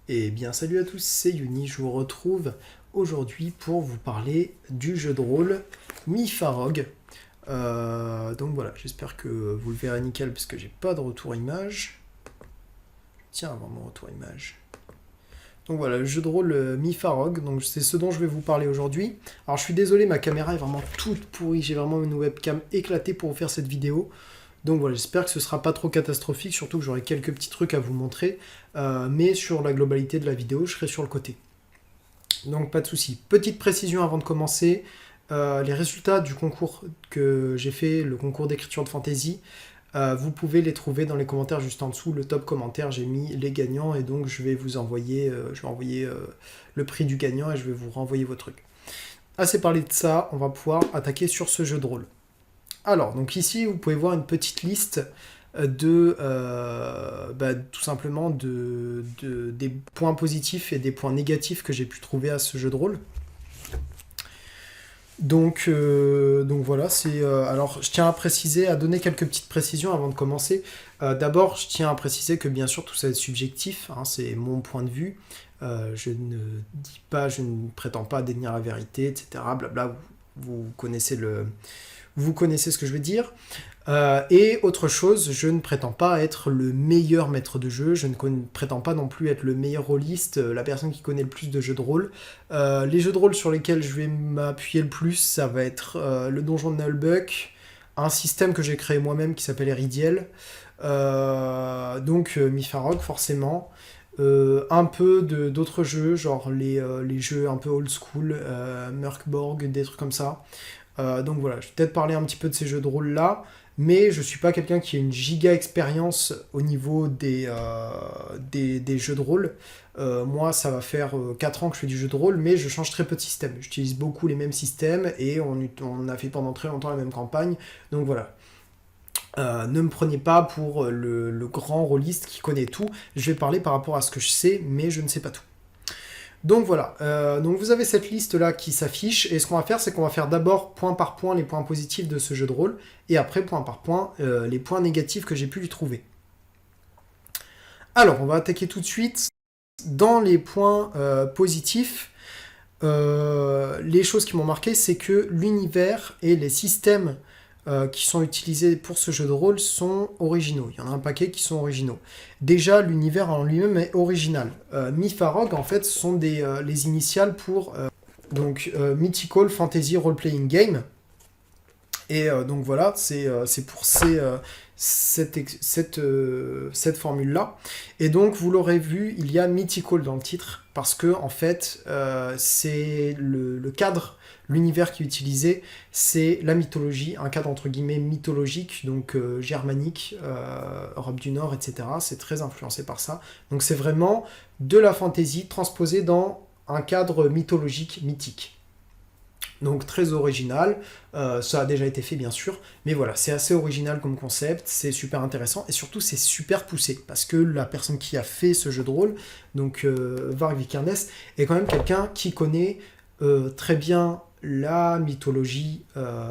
Eh bien salut à tous, c'est Yuni, je vous retrouve aujourd'hui pour vous parler du jeu de rôle Mi-Farog. Donc voilà, j'espère que vous le verrez nickel parce que j'ai pas de retour image. Tiens, avant mon retour image. Donc voilà, le jeu de rôle Mi-Farog, donc c'est ce dont je vais vous parler aujourd'hui. Alors je suis désolé, ma caméra est vraiment toute pourrie, j'ai vraiment une webcam éclatée pour vous faire cette vidéo. Donc voilà, j'espère que ce sera pas trop catastrophique, surtout que j'aurai quelques petits trucs à vous montrer. Mais sur la globalité de la vidéo, je serai sur le côté. Donc pas de souci. Petite précision avant de commencer, les résultats du concours que j'ai fait, le concours d'écriture de fantasy, vous pouvez les trouver dans les commentaires juste en dessous. Le top commentaire, j'ai mis les gagnants et donc je vais vous envoyer, le prix du gagnant et je vais vous renvoyer vos trucs. Assez parlé de ça, on va pouvoir attaquer sur ce jeu de rôle. Alors, donc ici, vous pouvez voir une petite liste tout simplement des points positifs et des points négatifs que j'ai pu trouver à ce jeu de rôle. Donc voilà, alors je tiens à préciser, à donner quelques petites précisions avant de commencer. D'abord, je tiens à préciser que bien sûr tout ça est subjectif, hein, c'est mon point de vue. Je ne dis pas, je ne prétends pas détenir la vérité, etc. Blabla, vous connaissez vous connaissez ce que je veux dire. Et autre chose, je ne prétends pas être le meilleur maître de jeu, je ne prétends pas non plus être le meilleur rôliste, la personne qui connaît le plus de jeux de rôle. Les jeux de rôle sur lesquels je vais m'appuyer le plus, ça va être le donjon de Nullbuck, un système que j'ai créé moi-même qui s'appelle Eridiel, Mi-Farog forcément, un peu d'autres jeux, genre les jeux un peu old school, Mörkborg, des trucs comme ça. Donc voilà, je vais peut-être parler un petit peu de ces jeux de rôle là, mais je suis pas quelqu'un qui a une giga expérience au niveau des jeux de rôle. Moi, ça va faire 4 ans que je fais du jeu de rôle, mais je change très peu de système. J'utilise beaucoup les mêmes systèmes et on a fait pendant très longtemps la même campagne. Donc voilà. Ne me prenez pas pour le grand rôliste qui connaît tout. Je vais parler par rapport à ce que je sais, mais je ne sais pas tout. Donc voilà, donc vous avez cette liste là qui s'affiche, et ce qu'on va faire, c'est qu'on va faire d'abord point par point les points positifs de ce jeu de rôle, et après point par point les points négatifs que j'ai pu lui trouver. Alors, on va attaquer tout de suite dans les points positifs. Les choses qui m'ont marqué, c'est que l'univers et les systèmes qui sont utilisés pour ce jeu de rôle sont originaux. Il y en a un paquet qui sont originaux. Déjà, l'univers en lui-même est original. Mi-Farog, en fait, sont les initiales pour Mythical Fantasy Role Playing Game. Et donc voilà, c'est pour cette formule-là. Et donc, vous l'aurez vu, il y a Mythical dans le titre, parce que, en fait, c'est le cadre, l'univers qui est utilisé, c'est la mythologie, un cadre entre guillemets mythologique, donc germanique, Europe du Nord, etc. C'est très influencé par ça. Donc, c'est vraiment de la fantasy transposée dans un cadre mythologique, mythique. Donc très original, ça a déjà été fait bien sûr, mais voilà, c'est assez original comme concept, c'est super intéressant, et surtout c'est super poussé, parce que la personne qui a fait ce jeu de rôle, donc Varg Vikernes, est quand même quelqu'un qui connaît très bien la mythologie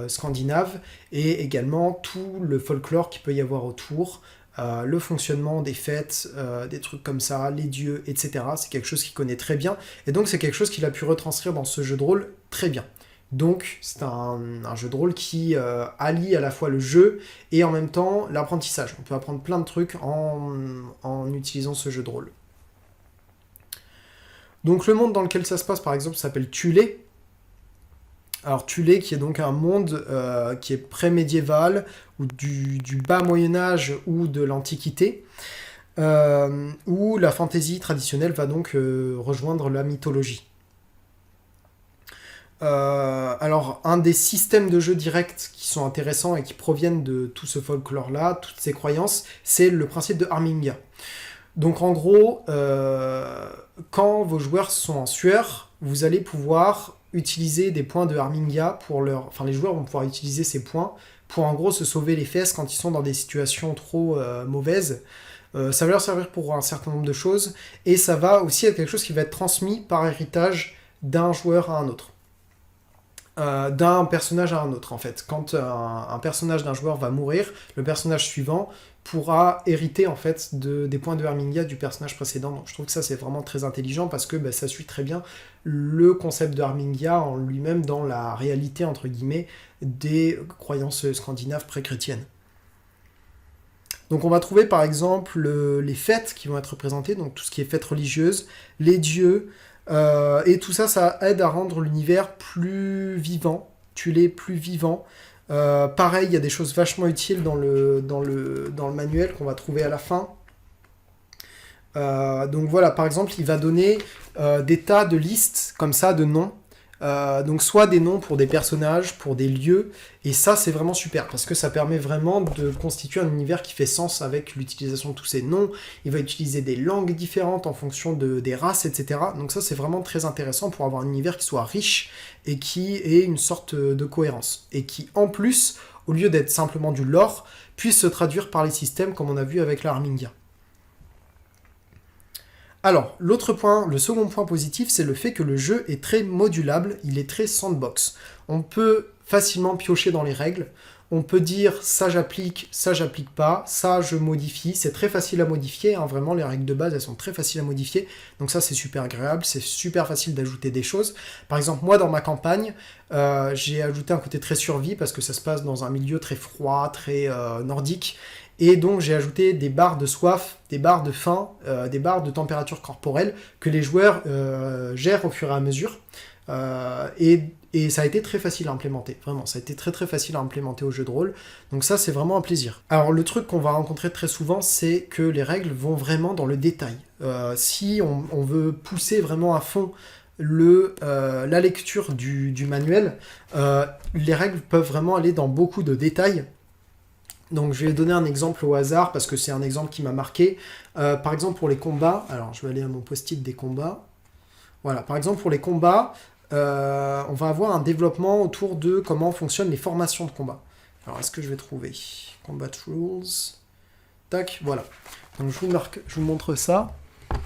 scandinave, et également tout le folklore qu'il peut y avoir autour, le fonctionnement des fêtes, des trucs comme ça, les dieux, etc. C'est quelque chose qu'il connaît très bien, et donc c'est quelque chose qu'il a pu retranscrire dans ce jeu de rôle très bien. Donc c'est un jeu de rôle qui allie à la fois le jeu et en même temps l'apprentissage. On peut apprendre plein de trucs en utilisant ce jeu de rôle. Donc le monde dans lequel ça se passe par exemple s'appelle Thulé. Alors Thulé qui est donc un monde qui est pré-médiéval ou du bas Moyen-Âge ou de l'Antiquité. Où la fantaisie traditionnelle va donc rejoindre la mythologie. Alors, un des systèmes de jeu directs qui sont intéressants et qui proviennent de tout ce folklore-là, toutes ces croyances, c'est le principe de Harminga. Donc, en gros, quand vos joueurs sont en sueur, vous allez pouvoir utiliser des points de Harminga Enfin, les joueurs vont pouvoir utiliser ces points pour, en gros, se sauver les fesses quand ils sont dans des situations trop mauvaises. Ça va leur servir pour un certain nombre de choses, et ça va aussi être quelque chose qui va être transmis par héritage d'un joueur à un autre. D'un personnage à un autre en fait. Quand un personnage d'un joueur va mourir, le personnage suivant pourra hériter en fait des points de Harmingia du personnage précédent. Donc je trouve que ça c'est vraiment très intelligent parce que ça suit très bien le concept de Harmingia en lui-même dans la réalité entre guillemets des croyances scandinaves pré-chrétiennes. Donc on va trouver par exemple les fêtes qui vont être représentées, donc tout ce qui est fêtes religieuses, les dieux, et tout ça, ça aide à rendre l'univers plus vivant, plus vivant. Pareil, il y a des choses vachement utiles dans le manuel qu'on va trouver à la fin. Donc voilà, par exemple, il va donner des tas de listes comme ça de noms. Donc soit des noms pour des personnages, pour des lieux, et ça c'est vraiment super, parce que ça permet vraiment de constituer un univers qui fait sens avec l'utilisation de tous ces noms. Il va utiliser des langues différentes en fonction des races, etc. Donc ça c'est vraiment très intéressant pour avoir un univers qui soit riche, et qui ait une sorte de cohérence, et qui en plus, au lieu d'être simplement du lore, puisse se traduire par les systèmes comme on a vu avec la Harmingia. Alors, le second point positif, c'est le fait que le jeu est très modulable, il est très sandbox. On peut facilement piocher dans les règles, on peut dire ça j'applique pas, ça je modifie, c'est très facile à modifier, hein, vraiment les règles de base elles sont très faciles à modifier, donc ça c'est super agréable, c'est super facile d'ajouter des choses. Par exemple moi dans ma campagne, j'ai ajouté un côté très survie parce que ça se passe dans un milieu très froid, très nordique, et donc j'ai ajouté des barres de soif, des barres de faim, des barres de température corporelle que les joueurs gèrent au fur et à mesure. Et ça a été très facile à implémenter, vraiment, ça a été très très facile à implémenter au jeu de rôle, donc ça c'est vraiment un plaisir. Alors le truc qu'on va rencontrer très souvent, c'est que les règles vont vraiment dans le détail. Si on veut pousser vraiment à fond la lecture du manuel, les règles peuvent vraiment aller dans beaucoup de détails. Donc je vais donner un exemple au hasard, parce que c'est un exemple qui m'a marqué. Par exemple pour les combats, alors je vais aller à mon post-it des combats. Voilà, par exemple pour les combats, on va avoir un développement autour de comment fonctionnent les formations de combat. Alors est-ce que je vais trouver Combat Rules? Tac, voilà. Donc je vous montre ça.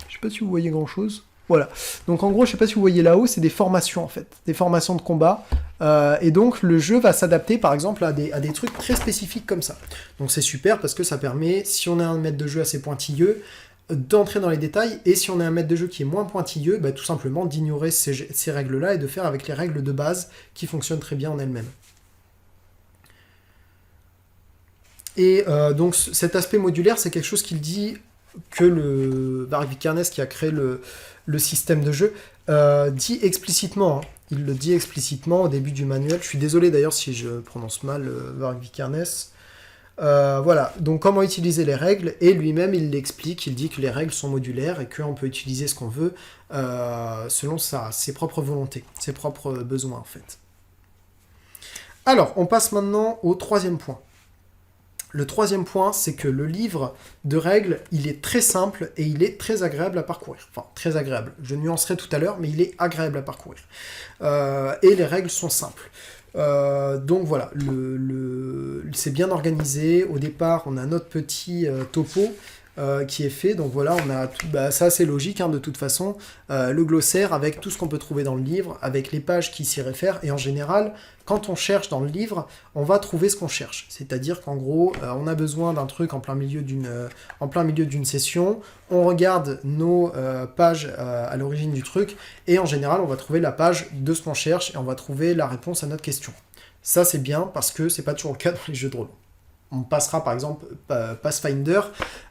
Je sais pas si vous voyez grand chose. Voilà. Donc en gros, je sais pas si vous voyez là-haut, c'est des formations en fait. Des formations de combat. Et donc le jeu va s'adapter par exemple à des trucs très spécifiques comme ça. Donc c'est super parce que ça permet, si on est un maître de jeu assez pointilleux, d'entrer dans les détails, et si on est un maître de jeu qui est moins pointilleux, tout simplement d'ignorer ces règles-là et de faire avec les règles de base qui fonctionnent très bien en elles-mêmes. Et donc cet aspect modulaire, c'est quelque chose qu'il dit que le Varg Vikernes qui a créé le système de jeu dit explicitement. Hein. Il le dit explicitement au début du manuel. Je suis désolé d'ailleurs si je prononce mal Varg Vikernes. Voilà, donc comment utiliser les règles, et lui-même il l'explique, il dit que les règles sont modulaires et qu'on peut utiliser ce qu'on veut selon ses propres volontés, ses propres besoins en fait. Alors, on passe maintenant au troisième point. Le troisième point, c'est que le livre de règles, il est très simple et il est très agréable à parcourir. Enfin, très agréable, je nuancerai tout à l'heure, mais il est agréable à parcourir. Et les règles sont simples. Donc voilà, c'est bien organisé. Au départ, on a notre petit topo qui est fait. Donc voilà, on a tout, ça c'est logique hein, de toute façon. Le glossaire avec tout ce qu'on peut trouver dans le livre, avec les pages qui s'y réfèrent. Et en général, quand on cherche dans le livre, on va trouver ce qu'on cherche. C'est-à-dire qu'en gros, on a besoin d'un truc en plein milieu d'une session. On regarde nos pages à l'origine du truc. Et en général, on va trouver la page de ce qu'on cherche et on va trouver la réponse à notre question. Ça, c'est bien parce que c'est pas toujours le cas dans les jeux de rôle. On passera par exemple Pathfinder.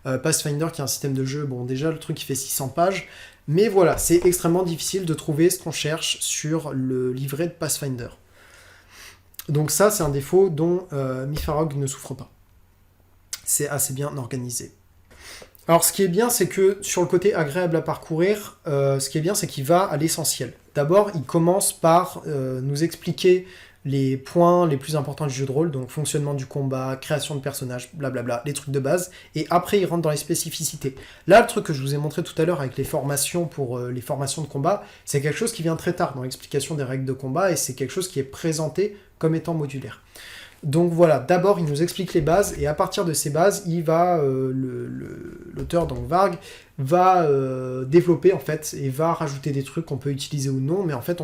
Pathfinder qui est un système de jeu, bon déjà le truc il fait 600 pages. Mais voilà, c'est extrêmement difficile de trouver ce qu'on cherche sur le livret de Pathfinder. Donc ça, c'est un défaut dont Mifarog ne souffre pas. C'est assez bien organisé. Alors ce qui est bien, c'est que sur le côté agréable à parcourir, ce qui est bien, c'est qu'il va à l'essentiel. D'abord, il commence par nous expliquer les points les plus importants du jeu de rôle, donc fonctionnement du combat, création de personnages, blablabla, les trucs de base, et après il rentre dans les spécificités. Là, le truc que je vous ai montré tout à l'heure avec les formations pour les formations de combat, c'est quelque chose qui vient très tard dans l'explication des règles de combat, et c'est quelque chose qui est présenté comme étant modulaire. Donc voilà, d'abord il nous explique les bases, et à partir de ces bases, il va, l'auteur, donc Varg, va développer en fait et va rajouter des trucs qu'on peut utiliser ou non, mais en fait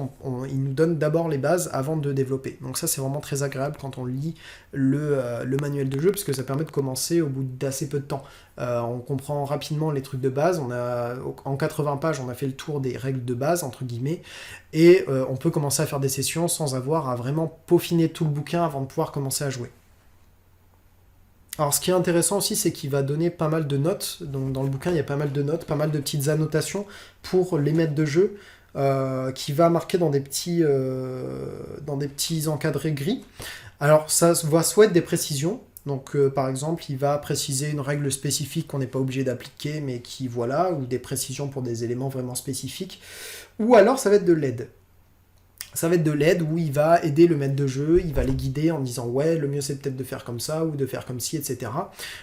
il nous donne d'abord les bases avant de développer. Donc ça c'est vraiment très agréable quand on lit le manuel de jeu, parce que ça permet de commencer au bout d'assez peu de temps. On comprend rapidement les trucs de base, en 80 pages on a fait le tour des règles de base entre guillemets, et on peut commencer à faire des sessions sans avoir à vraiment peaufiner tout le bouquin avant de pouvoir commencer à jouer. Alors ce qui est intéressant aussi, c'est qu'il va donner pas mal de notes. Donc dans le bouquin, il y a pas mal de notes, pas mal de petites annotations pour les maîtres de jeu, qui va marquer dans des petits encadrés gris. Alors ça va soit être des précisions. Donc par exemple, il va préciser une règle spécifique qu'on n'est pas obligé d'appliquer, mais qui voilà, ou des précisions pour des éléments vraiment spécifiques. Ou alors ça va être de l'aide. Ça va être de l'aide où il va aider le maître de jeu, il va les guider en disant ouais, le mieux c'est peut-être de faire comme ça ou de faire comme ci, etc.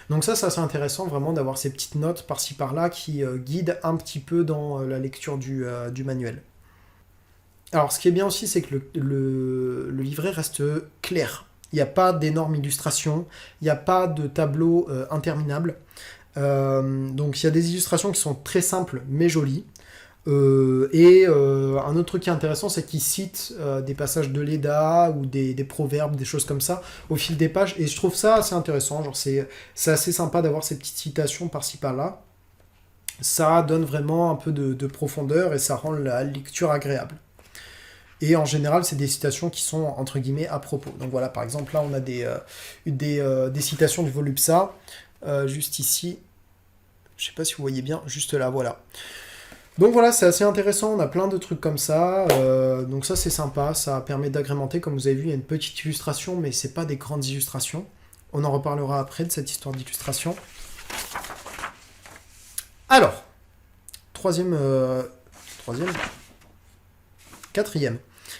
Donc ça c'est intéressant vraiment d'avoir ces petites notes par-ci par-là qui guident un petit peu dans la lecture du manuel. Alors ce qui est bien aussi, c'est que le livret reste clair. Il n'y a pas d'énormes illustrations, il n'y a pas de tableau interminable. Donc il y a des illustrations qui sont très simples mais jolies. Un autre truc qui est intéressant, c'est qu'il cite des passages de Leda ou des proverbes, des choses comme ça au fil des pages, et je trouve ça assez intéressant. Genre c'est assez sympa d'avoir ces petites citations par-ci par-là. Ça donne vraiment un peu de profondeur et ça rend la lecture agréable. Et en général, c'est des citations qui sont entre guillemets à propos. Donc voilà, par exemple, là on a des citations du Volupsa, juste ici. Je sais pas si vous voyez bien, juste là, voilà. Donc voilà, c'est assez intéressant, on a plein de trucs comme ça, donc ça c'est sympa, ça permet d'agrémenter. Comme vous avez vu, il y a une petite illustration, mais c'est pas des grandes illustrations. On en reparlera après de cette histoire d'illustration. Alors,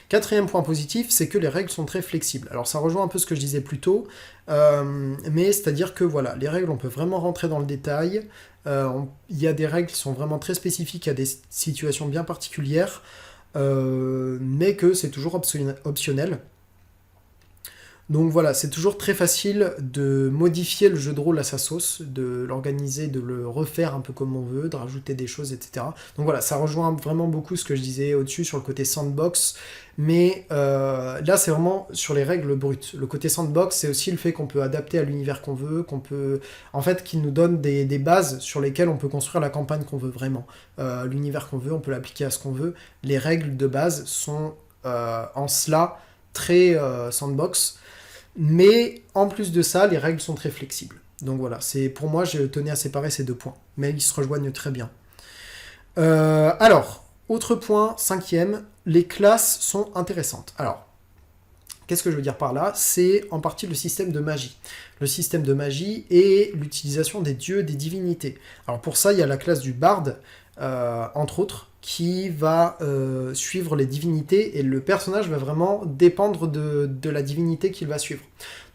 quatrième point positif, c'est que les règles sont très flexibles. Alors ça rejoint un peu ce que je disais plus tôt, mais c'est-à-dire que voilà, les règles, on peut vraiment rentrer dans le détail. Il y a des règles qui sont vraiment très spécifiques à des situations bien particulières, mais que c'est toujours optionnel. Donc voilà, c'est toujours très facile de modifier le jeu de rôle à sa sauce, de l'organiser, de le refaire un peu comme on veut, de rajouter des choses, etc. Donc voilà, ça rejoint vraiment beaucoup ce que je disais au-dessus sur le côté sandbox, mais là c'est vraiment sur les règles brutes. Le côté sandbox, c'est aussi le fait qu'on peut adapter à l'univers qu'on veut, en fait, qui nous donne des bases sur lesquelles on peut construire la campagne qu'on veut vraiment. L'univers qu'on veut, on peut l'appliquer à ce qu'on veut. Les règles de base sont en cela très sandbox. Mais en plus de ça, les règles sont très flexibles. Donc voilà, pour moi, je tenais à séparer ces deux points. Mais ils se rejoignent très bien. Alors, autre point, 5e, les classes sont intéressantes. Alors, qu'est-ce que je veux dire par là? C'est en partie le système de magie. Le système de magie et l'utilisation des dieux, des divinités. Alors pour ça, il y a la classe du barde, entre autres, qui va suivre les divinités, et le personnage va vraiment dépendre de la divinité qu'il va suivre.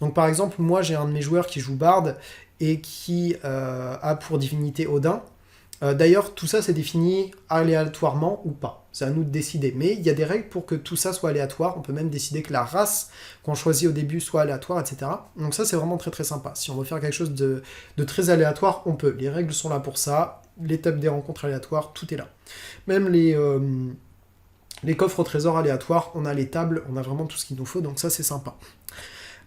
Donc par exemple, moi j'ai un de mes joueurs qui joue barde et qui a pour divinité Odin. D'ailleurs, tout ça c'est défini aléatoirement ou pas. C'est à nous de décider. Mais il y a des règles pour que tout ça soit aléatoire. On peut même décider que la race qu'on choisit au début soit aléatoire, etc. Donc ça c'est vraiment très très sympa. Si on veut faire quelque chose de très aléatoire, on peut. Les règles sont là pour ça. L'étape des rencontres aléatoires, tout est là. Même les coffres au trésor aléatoires, on a les tables, on a vraiment tout ce qu'il nous faut, donc ça c'est sympa.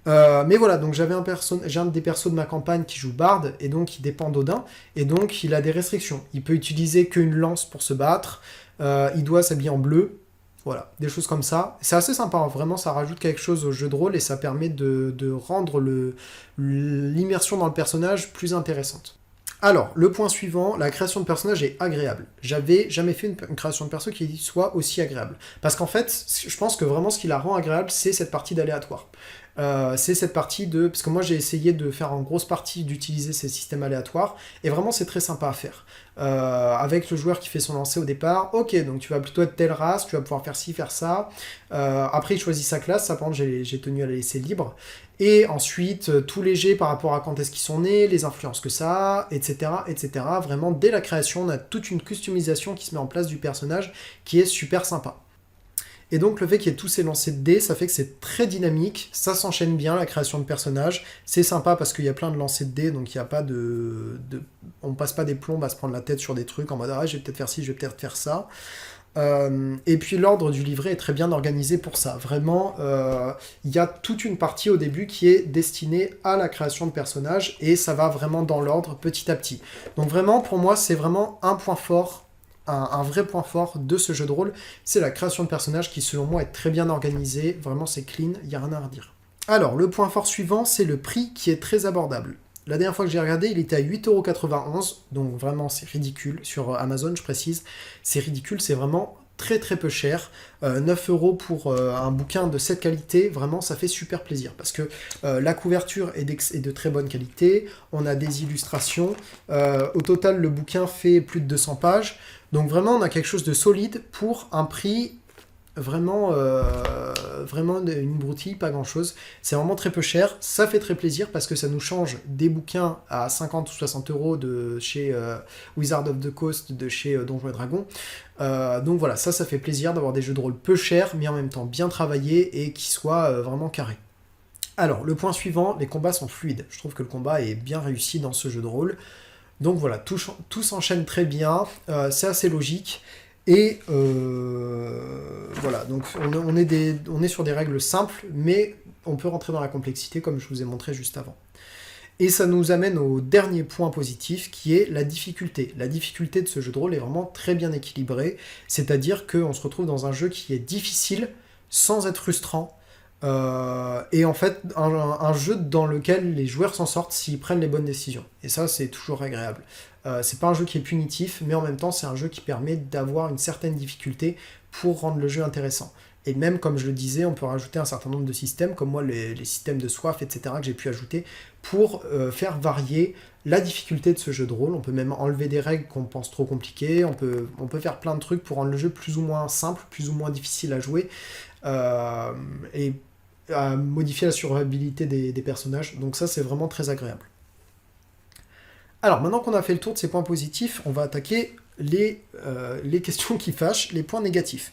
Mais voilà, donc j'ai un des persos de ma campagne qui joue barde, et donc il dépend d'Odin, et donc il a des restrictions. Il peut utiliser qu'une lance pour se battre, il doit s'habiller en bleu, voilà, des choses comme ça. C'est assez sympa, hein. Vraiment ça rajoute quelque chose au jeu de rôle, et ça permet de rendre l'immersion dans le personnage plus intéressante. Alors, le point suivant, la création de personnage est agréable. J'avais jamais fait une création de perso qui soit aussi agréable. Parce qu'en fait, je pense que vraiment ce qui la rend agréable, c'est cette partie d'aléatoire. C'est cette partie parce que moi j'ai essayé de faire en grosse partie d'utiliser ces systèmes aléatoires, et vraiment c'est très sympa à faire. Avec le joueur qui fait son lancer au départ, ok, donc tu vas plutôt être telle race, tu vas pouvoir faire ci, faire ça. Après il choisit sa classe, ça par contre j'ai tenu à la laisser libre. Et ensuite, tout léger par rapport à quand est-ce qu'ils sont nés, les influences que ça a, etc., etc. Vraiment, dès la création, on a toute une customisation qui se met en place du personnage qui est super sympa. Et donc le fait qu'il y ait tous ces lancers de dés, ça fait que c'est très dynamique, ça s'enchaîne bien la création de personnages, c'est sympa parce qu'il y a plein de lancers de dés, donc il n'y a pas on passe pas des plombs à se prendre la tête sur des trucs en mode ah je vais peut-être faire ci, je vais peut-être faire ça. Et puis l'ordre du livret est très bien organisé pour ça. Vraiment, il y a toute une partie au début qui est destinée à la création de personnages et ça va vraiment dans l'ordre petit à petit. Donc vraiment, pour moi, c'est vraiment un point fort, un vrai point fort de ce jeu de rôle, c'est la création de personnages qui selon moi est très bien organisée. Vraiment, c'est clean, il n'y a rien à redire. Alors, le point fort suivant, c'est le prix qui est très abordable. La dernière fois que j'ai regardé, il était à 8,91€, donc vraiment c'est ridicule, sur Amazon je précise, c'est ridicule, c'est vraiment très très peu cher, 9€ pour un bouquin de cette qualité, vraiment ça fait super plaisir, parce que la couverture est de très bonne qualité, on a des illustrations, au total le bouquin fait plus de 200 pages, donc vraiment on a quelque chose de solide pour un prix vraiment une broutille, pas grand chose. C'est vraiment très peu cher. Ça fait très plaisir parce que ça nous change des bouquins à 50 ou 60€ de chez Wizard of the Coast, de chez Donjons et Dragons. Donc voilà, ça fait plaisir d'avoir des jeux de rôle peu chers, mais en même temps bien travaillés et qui soient vraiment carrés. Alors, le point suivant, les combats sont fluides. Je trouve que le combat est bien réussi dans ce jeu de rôle. Donc voilà, tout s'enchaîne très bien, c'est assez logique. Et voilà, donc on est sur des règles simples, mais on peut rentrer dans la complexité comme je vous ai montré juste avant. Et ça nous amène au dernier point positif qui est la difficulté. La difficulté de ce jeu de rôle est vraiment très bien équilibrée, c'est-à-dire qu'on se retrouve dans un jeu qui est difficile sans être frustrant, et en fait un jeu dans lequel les joueurs s'en sortent s'ils prennent les bonnes décisions. Et ça c'est toujours agréable. C'est pas un jeu qui est punitif, mais en même temps c'est un jeu qui permet d'avoir une certaine difficulté pour rendre le jeu intéressant. Et même comme je le disais, on peut rajouter un certain nombre de systèmes, comme moi les systèmes de soif, etc. que j'ai pu ajouter, pour faire varier la difficulté de ce jeu de rôle. On peut même enlever des règles qu'on pense trop compliquées, on peut faire plein de trucs pour rendre le jeu plus ou moins simple, plus ou moins difficile à jouer, et à modifier la survivabilité des personnages, donc ça c'est vraiment très agréable. Alors maintenant qu'on a fait le tour de ces points positifs, on va attaquer les questions qui fâchent, les points négatifs.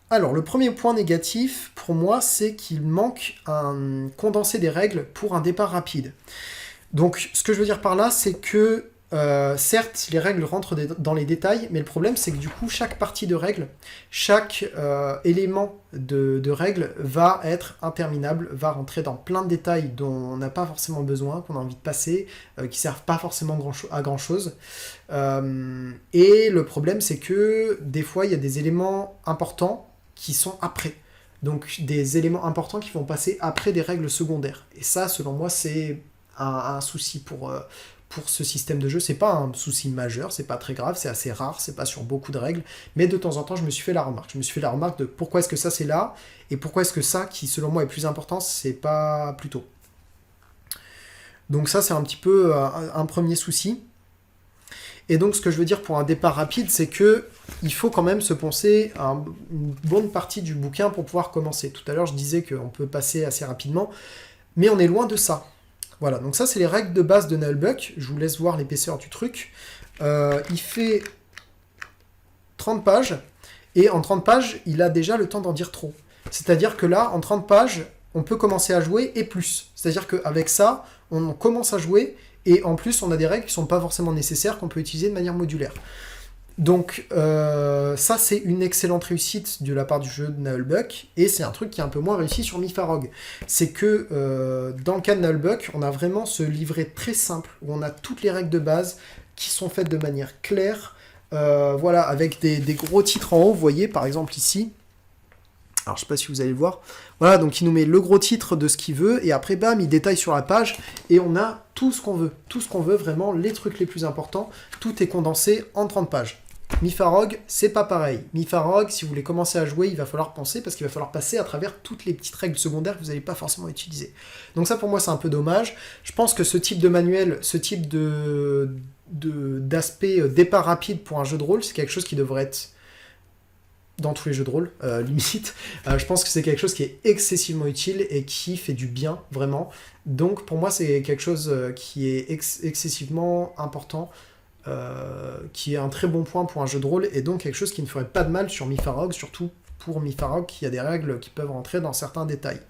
Alors le premier point négatif pour moi c'est qu'il manque un condensé des règles pour un départ rapide. Donc ce que je veux dire par là c'est que certes, les règles rentrent dans les détails, mais le problème, c'est que du coup, chaque partie de règles, chaque élément de règles va être interminable, va rentrer dans plein de détails dont on n'a pas forcément besoin, qu'on a envie de passer, qui servent pas forcément à grand-chose. Et le problème, c'est que des fois, il y a des éléments importants qui sont après. Donc, des éléments importants qui vont passer après des règles secondaires. Et ça, selon moi, c'est un souci pour ce système de jeu. C'est pas un souci majeur, c'est pas très grave, c'est assez rare, c'est pas sur beaucoup de règles, mais de temps en temps je me suis fait la remarque. Je me suis fait la remarque de pourquoi est-ce que ça c'est là, et pourquoi est-ce que ça, qui selon moi est plus important, c'est pas plus tôt. Donc ça c'est un petit peu un premier souci. Et donc ce que je veux dire pour un départ rapide, c'est que il faut quand même se penser à une bonne partie du bouquin pour pouvoir commencer. Tout à l'heure je disais qu'on peut passer assez rapidement, mais on est loin de ça. Voilà, donc ça c'est les règles de base de Nullbuck. Je vous laisse voir l'épaisseur du truc. Il fait 30 pages, et en 30 pages, il a déjà le temps d'en dire trop. C'est-à-dire que là, en 30 pages, on peut commencer à jouer et plus. C'est-à-dire qu'avec ça, on commence à jouer, et en plus, on a des règles qui ne sont pas forcément nécessaires, qu'on peut utiliser de manière modulaire. Donc ça c'est une excellente réussite de la part du jeu de Nullbuck, et c'est un truc qui est un peu moins réussi sur Mifarog. C'est que dans le cas de Nullbuck, on a vraiment ce livret très simple, où on a toutes les règles de base qui sont faites de manière claire, voilà, avec des gros titres en haut, vous voyez par exemple ici. Alors je sais pas si vous allez le voir. Voilà, donc il nous met le gros titre de ce qu'il veut, et après bam, il détaille sur la page, et on a tout ce qu'on veut. Tout ce qu'on veut, vraiment, les trucs les plus importants, tout est condensé en 30 pages. Mifarog, c'est pas pareil. Mifarog, si vous voulez commencer à jouer, il va falloir penser, parce qu'il va falloir passer à travers toutes les petites règles secondaires que vous n'allez pas forcément utiliser. Donc ça pour moi c'est un peu dommage. Je pense que ce type de manuel, ce type d'aspect départ rapide pour un jeu de rôle, c'est quelque chose qui devrait être dans tous les jeux de rôle, limite. Je pense que c'est quelque chose qui est excessivement utile et qui fait du bien, vraiment. Donc pour moi c'est quelque chose qui est excessivement important, qui est un très bon point pour un jeu de rôle, et donc quelque chose qui ne ferait pas de mal sur Mifarog, surtout pour Mifarog, il y a des règles qui peuvent rentrer dans certains détails.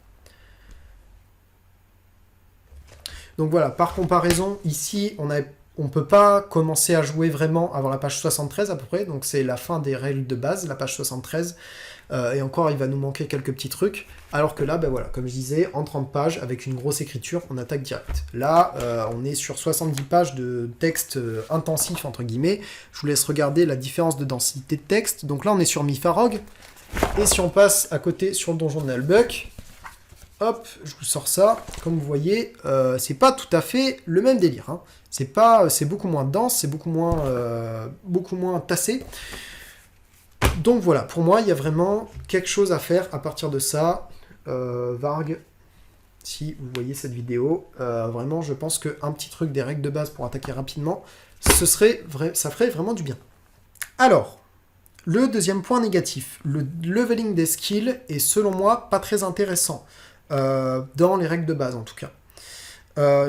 Donc voilà, par comparaison, ici, on ne peut pas commencer à jouer vraiment avant la page 73 à peu près, donc c'est la fin des règles de base, la page 73, et encore il va nous manquer quelques petits trucs, alors que là, ben voilà, comme je disais, en 30 pages, avec une grosse écriture, on attaque direct. Là, on est sur 70 pages de texte intensif, entre guillemets, je vous laisse regarder la différence de densité de texte, donc là on est sur Mifarog, et si on passe à côté sur le donjon de Nullbuck, hop, je vous sors ça. Comme vous voyez, c'est pas tout à fait le même délire. Hein. C'est beaucoup moins dense, c'est beaucoup moins tassé. Donc voilà, pour moi, il y a vraiment quelque chose à faire à partir de ça. Varg, si vous voyez cette vidéo, vraiment, je pense qu'un petit truc des règles de base pour attaquer rapidement, ça ferait vraiment du bien. Alors, le deuxième point négatif, le leveling des skills est selon moi pas très intéressant. Dans les règles de base en tout cas.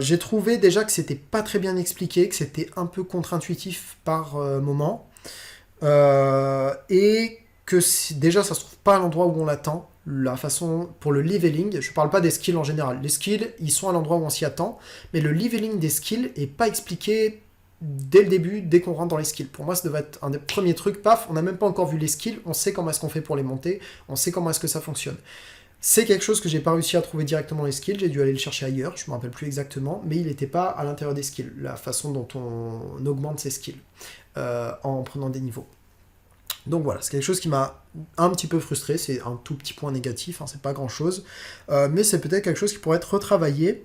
J'ai trouvé déjà que c'était pas très bien expliqué, que c'était un peu contre-intuitif par moment, et que déjà ça se trouve pas à l'endroit où on l'attend, la façon pour le leveling, je parle pas des skills en général, les skills ils sont à l'endroit où on s'y attend, mais le leveling des skills est pas expliqué dès le début, dès qu'on rentre dans les skills. Pour moi ça devait être un des premiers trucs, paf, on n'a même pas encore vu les skills, on sait comment est-ce qu'on fait pour les monter, on sait comment est-ce que ça fonctionne. C'est quelque chose que j'ai pas réussi à trouver directement les skills, j'ai dû aller le chercher ailleurs, je me rappelle plus exactement, mais il n'était pas à l'intérieur des skills, la façon dont on augmente ses skills en prenant des niveaux. Donc voilà, c'est quelque chose qui m'a un petit peu frustré, c'est un tout petit point négatif, hein, c'est pas grand chose, mais c'est peut-être quelque chose qui pourrait être retravaillé.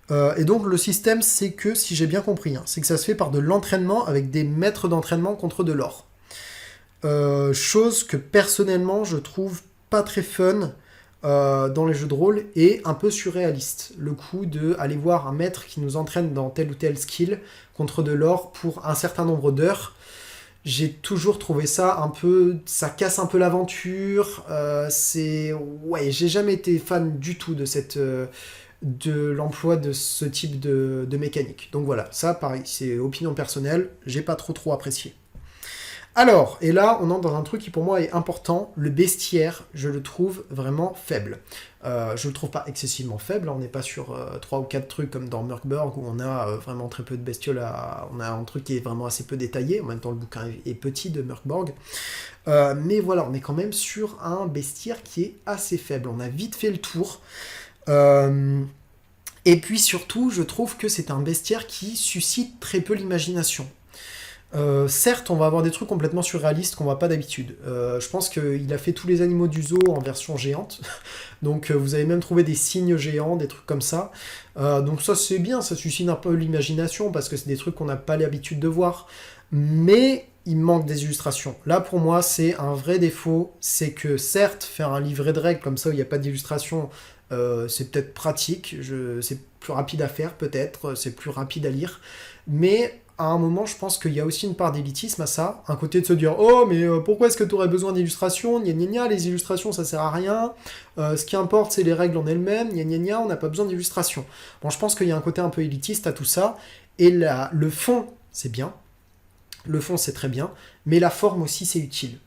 Et donc le système, c'est que, si j'ai bien compris, hein, c'est que ça se fait par de l'entraînement avec des maîtres d'entraînement contre de l'or. Chose que personnellement je trouve pas très fun, dans les jeux de rôle et un peu surréaliste. Le coup de aller voir un maître qui nous entraîne dans tel ou tel skill contre de l'or pour un certain nombre d'heures. J'ai toujours trouvé ça un peu... Ça casse un peu l'aventure. Ouais, j'ai jamais été fan du tout de l'emploi de ce type de mécanique. Donc voilà, ça pareil, c'est opinion personnelle, j'ai pas trop apprécié. Alors, et là, on entre dans un truc qui pour moi est important, le bestiaire, je le trouve vraiment faible. Je le trouve pas excessivement faible, on n'est pas sur 3 ou 4 trucs comme dans Mörkborg où on a vraiment très peu de bestioles, on a un truc qui est vraiment assez peu détaillé, en même temps le bouquin est petit de Mörkborg. Mais voilà, on est quand même sur un bestiaire qui est assez faible, on a vite fait le tour. Et puis surtout, je trouve que c'est un bestiaire qui suscite très peu l'imagination. Certes, on va avoir des trucs complètement surréalistes qu'on voit pas d'habitude. Je pense qu'il a fait tous les animaux du zoo en version géante. Donc vous avez même trouvé des cygnes géants, des trucs comme ça. Donc ça c'est bien, ça suscite un peu l'imagination parce que c'est des trucs qu'on n'a pas l'habitude de voir. Mais il manque des illustrations. Là pour moi c'est un vrai défaut. C'est que certes, faire un livret de règles comme ça où il n'y a pas d'illustration, c'est peut-être pratique. C'est plus rapide à faire peut-être, c'est plus rapide à lire. Mais... à un moment, je pense qu'il y a aussi une part d'élitisme à ça, un côté de se dire « Oh, mais pourquoi est-ce que tu aurais besoin d'illustrations ? Gna gna gna, les illustrations, ça sert à rien. Ce qui importe, c'est les règles en elles-mêmes. Gna gna gna, on n'a pas besoin d'illustrations. » Bon, je pense qu'il y a un côté un peu élitiste à tout ça. Et le fond, c'est bien. Le fond, c'est très bien. Mais la forme aussi, c'est utile.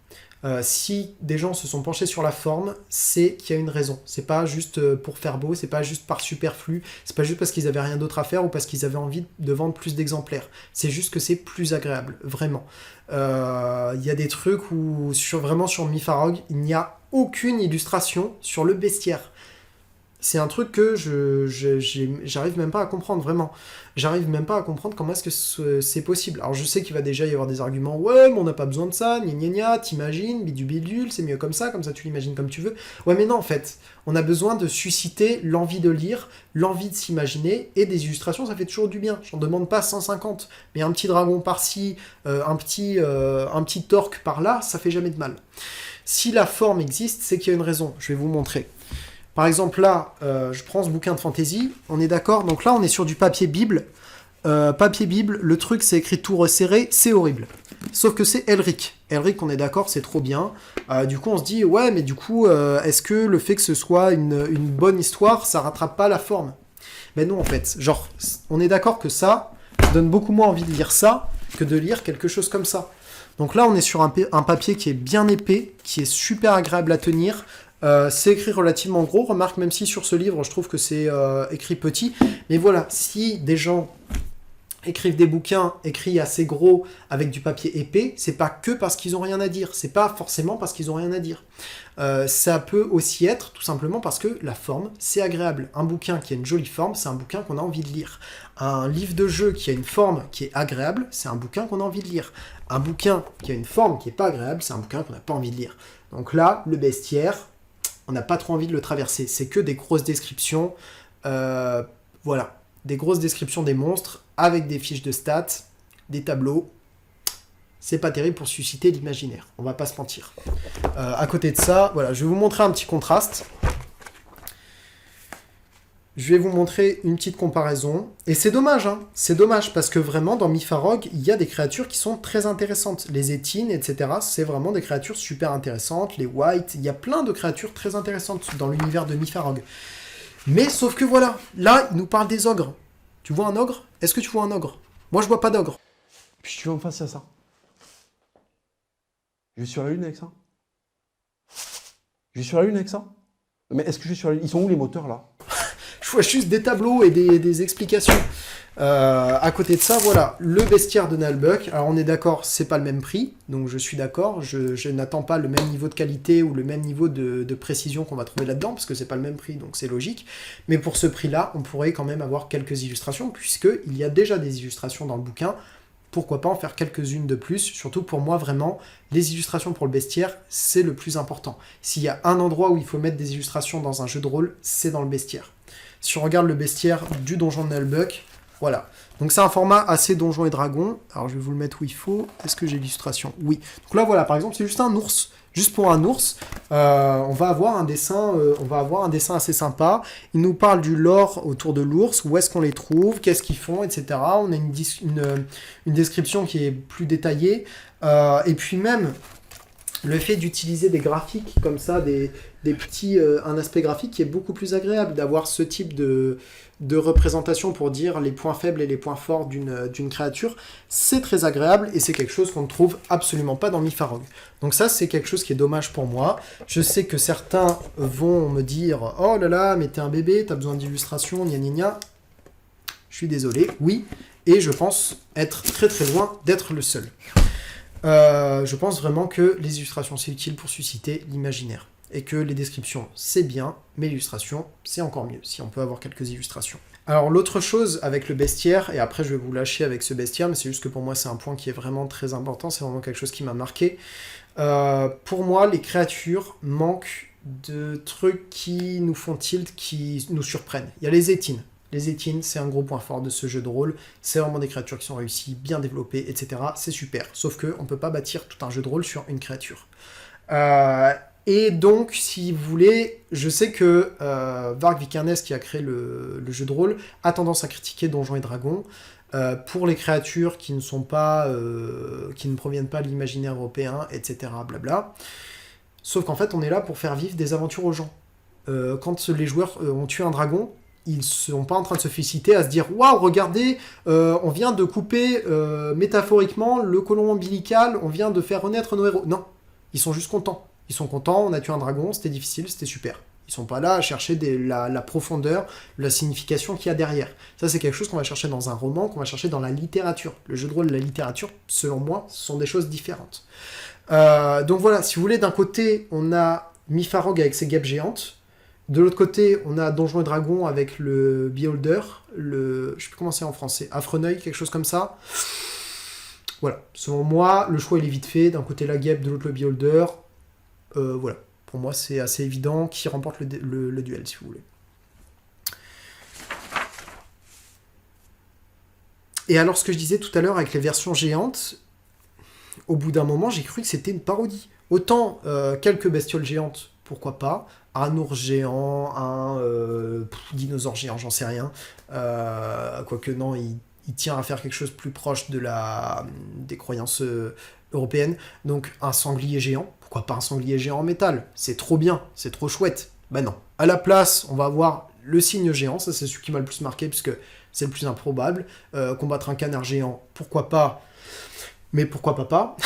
Si des gens se sont penchés sur la forme, c'est qu'il y a une raison. C'est pas juste pour faire beau, c'est pas juste par superflu, c'est pas juste parce qu'ils avaient rien d'autre à faire ou parce qu'ils avaient envie de vendre plus d'exemplaires. C'est juste que c'est plus agréable, vraiment. Il y a des trucs où, vraiment sur Mifarog, il n'y a aucune illustration sur le bestiaire. C'est un truc que j'arrive même pas à comprendre, vraiment. J'arrive même pas à comprendre comment est-ce que c'est possible. Alors je sais qu'il va déjà y avoir des arguments, ouais, mais on n'a pas besoin de ça, gna gna gna, t'imagines, bidule, c'est mieux comme ça tu l'imagines comme tu veux. Ouais, mais non, en fait, on a besoin de susciter l'envie de lire, l'envie de s'imaginer, et des illustrations, ça fait toujours du bien. J'en demande pas 150, mais un petit dragon par-ci, un petit orc par-là, ça fait jamais de mal. Si la forme existe, c'est qu'il y a une raison. Je vais vous montrer. Par exemple, là, je prends ce bouquin de fantasy, on est d'accord, donc là, on est sur du papier Bible. Papier Bible, le truc, c'est écrit tout resserré, c'est horrible. Sauf que c'est Elric. Elric, on est d'accord, c'est trop bien. Du coup, on se dit, ouais, mais du coup, est-ce que le fait que ce soit une bonne histoire, ça rattrape pas la forme ? Ben non, en fait. Genre, on est d'accord que ça donne beaucoup moins envie de lire ça que de lire quelque chose comme ça. Donc là, on est sur un papier qui est bien épais, qui est super agréable à tenir. C'est écrit relativement gros, remarque, même si sur ce livre, je trouve que c'est écrit petit. Mais voilà, si des gens écrivent des bouquins écrits assez gros avec du papier épais, c'est pas que parce qu'ils ont rien à dire, c'est pas forcément parce qu'ils ont rien à dire. Ça peut aussi être tout simplement parce que la forme, c'est agréable. Un bouquin qui a une jolie forme, c'est un bouquin qu'on a envie de lire. Un livre de jeu qui a une forme qui est agréable, c'est un bouquin qu'on a envie de lire. Un bouquin qui a une forme qui est pas agréable, c'est un bouquin qu'on n'a pas envie de lire. Donc là, le bestiaire, on n'a pas trop envie de le traverser. C'est que des grosses descriptions, voilà, des grosses descriptions des monstres, avec des fiches de stats, des tableaux. C'est pas terrible pour susciter l'imaginaire, on va pas se mentir. À côté de ça, voilà, je vais vous montrer un petit contraste. Je vais vous montrer une petite comparaison. Et c'est dommage, hein. C'est dommage, parce que vraiment, dans Mifarog, il y a des créatures qui sont très intéressantes. Les étines, etc., c'est vraiment des créatures super intéressantes. Les whites, il y a plein de créatures très intéressantes dans l'univers de Mifarog. Mais sauf que voilà, là, il nous parle des ogres. Tu vois un ogre? Est-ce que tu vois un ogre? Moi, je vois pas d'ogre. Puis tu vas me face à ça. Je vais sur la lune avec ça. Je vais sur la lune avec ça. Mais est-ce que je vais sur la lune? Ils sont où les moteurs là? Je vois juste des tableaux et des explications. À côté de ça, voilà, le bestiaire de Nalbuck. Alors on est d'accord, c'est pas le même prix, donc je suis d'accord. Je n'attends pas le même niveau de qualité ou le même niveau de précision qu'on va trouver là-dedans, parce que c'est pas le même prix, donc c'est logique. Mais pour ce prix-là, on pourrait quand même avoir quelques illustrations, puisqu'il y a déjà des illustrations dans le bouquin. Pourquoi pas en faire quelques-unes de plus? Surtout pour moi, vraiment, les illustrations pour le bestiaire, c'est le plus important. S'il y a un endroit où il faut mettre des illustrations dans un jeu de rôle, c'est dans le bestiaire. Si on regarde le bestiaire du donjon de Nalbuck, voilà. Donc c'est un format assez donjon et dragon. Alors je vais vous le mettre où il faut. Est-ce que j'ai l'illustration? Oui. Donc là voilà, par exemple, c'est juste un ours. Juste pour un ours, on va avoir un dessin, assez sympa. Il nous parle du lore autour de l'ours, où est-ce qu'on les trouve, qu'est-ce qu'ils font, etc. On a une description qui est plus détaillée. Et puis même le fait d'utiliser des graphiques comme ça, des petits, un aspect graphique qui est beaucoup plus agréable, d'avoir ce type de représentation pour dire les points faibles et les points forts d'une créature, c'est très agréable et c'est quelque chose qu'on ne trouve absolument pas dans Mifarog. Donc ça, c'est quelque chose qui est dommage pour moi. Je sais que certains vont me dire « Oh là là, mais t'es un bébé, t'as besoin d'illustrations, gna gna gna ». Je suis désolé, oui, et je pense être très très loin d'être le seul. Je pense vraiment que les illustrations, c'est utile pour susciter l'imaginaire. Et que les descriptions, c'est bien, mais l'illustration, c'est encore mieux, si on peut avoir quelques illustrations. Alors l'autre chose avec le bestiaire, et après je vais vous lâcher avec ce bestiaire, mais c'est juste que pour moi c'est un point qui est vraiment très important, c'est vraiment quelque chose qui m'a marqué. Pour moi, les créatures manquent de trucs qui nous font tilt, qui nous surprennent. Il y a les étines. Les étines, c'est un gros point fort de ce jeu de rôle. C'est vraiment des créatures qui sont réussies, bien développées, etc. C'est super. Sauf qu'on ne peut pas bâtir tout un jeu de rôle sur une créature. Et donc, si vous voulez, je sais que Varg Vikernes, qui a créé le jeu de rôle, a tendance à critiquer Donjons et Dragons pour les créatures qui ne sont pas, qui ne proviennent pas de l'imaginaire européen, etc. Blabla. Sauf qu'en fait, on est là pour faire vivre des aventures aux gens. Quand les joueurs ont tué un dragon, ils ne sont pas en train de se féliciter à se dire « Waouh, regardez, on vient de couper métaphoriquement le côlon ombilical, on vient de faire renaître nos héros. » Non, ils sont juste contents. Ils sont contents, on a tué un dragon, c'était difficile, c'était super. Ils sont pas là à chercher la profondeur, la signification qu'il y a derrière. Ça, c'est quelque chose qu'on va chercher dans un roman, qu'on va chercher dans la littérature. Le jeu de rôle et la littérature, selon moi, ce sont des choses différentes. Donc voilà, si vous voulez, d'un côté, on a Mifarog avec ses guêpes géantes. De l'autre côté, on a Donjons et Dragons avec le Beholder, je sais plus comment c'est en français, Affreneuil, quelque chose comme ça. Voilà, selon moi, le choix il est vite fait. D'un côté la guêpe, de l'autre le Beholder. Voilà, pour moi c'est assez évident qui remporte le duel, si vous voulez. Et alors ce que je disais tout à l'heure avec les versions géantes, au bout d'un moment j'ai cru que c'était une parodie. Autant quelques bestioles géantes, pourquoi pas, un ours géant, un dinosaure géant, j'en sais rien. Quoique non, il tient à faire quelque chose de plus proche des croyances européennes. Donc un sanglier géant, pourquoi pas un sanglier géant en métal? C'est trop bien, c'est trop chouette. Ben non. À la place, on va avoir le cygne géant, ça c'est celui qui m'a le plus marqué, puisque c'est le plus improbable. Combattre un canard géant, pourquoi pas? Mais pourquoi pas.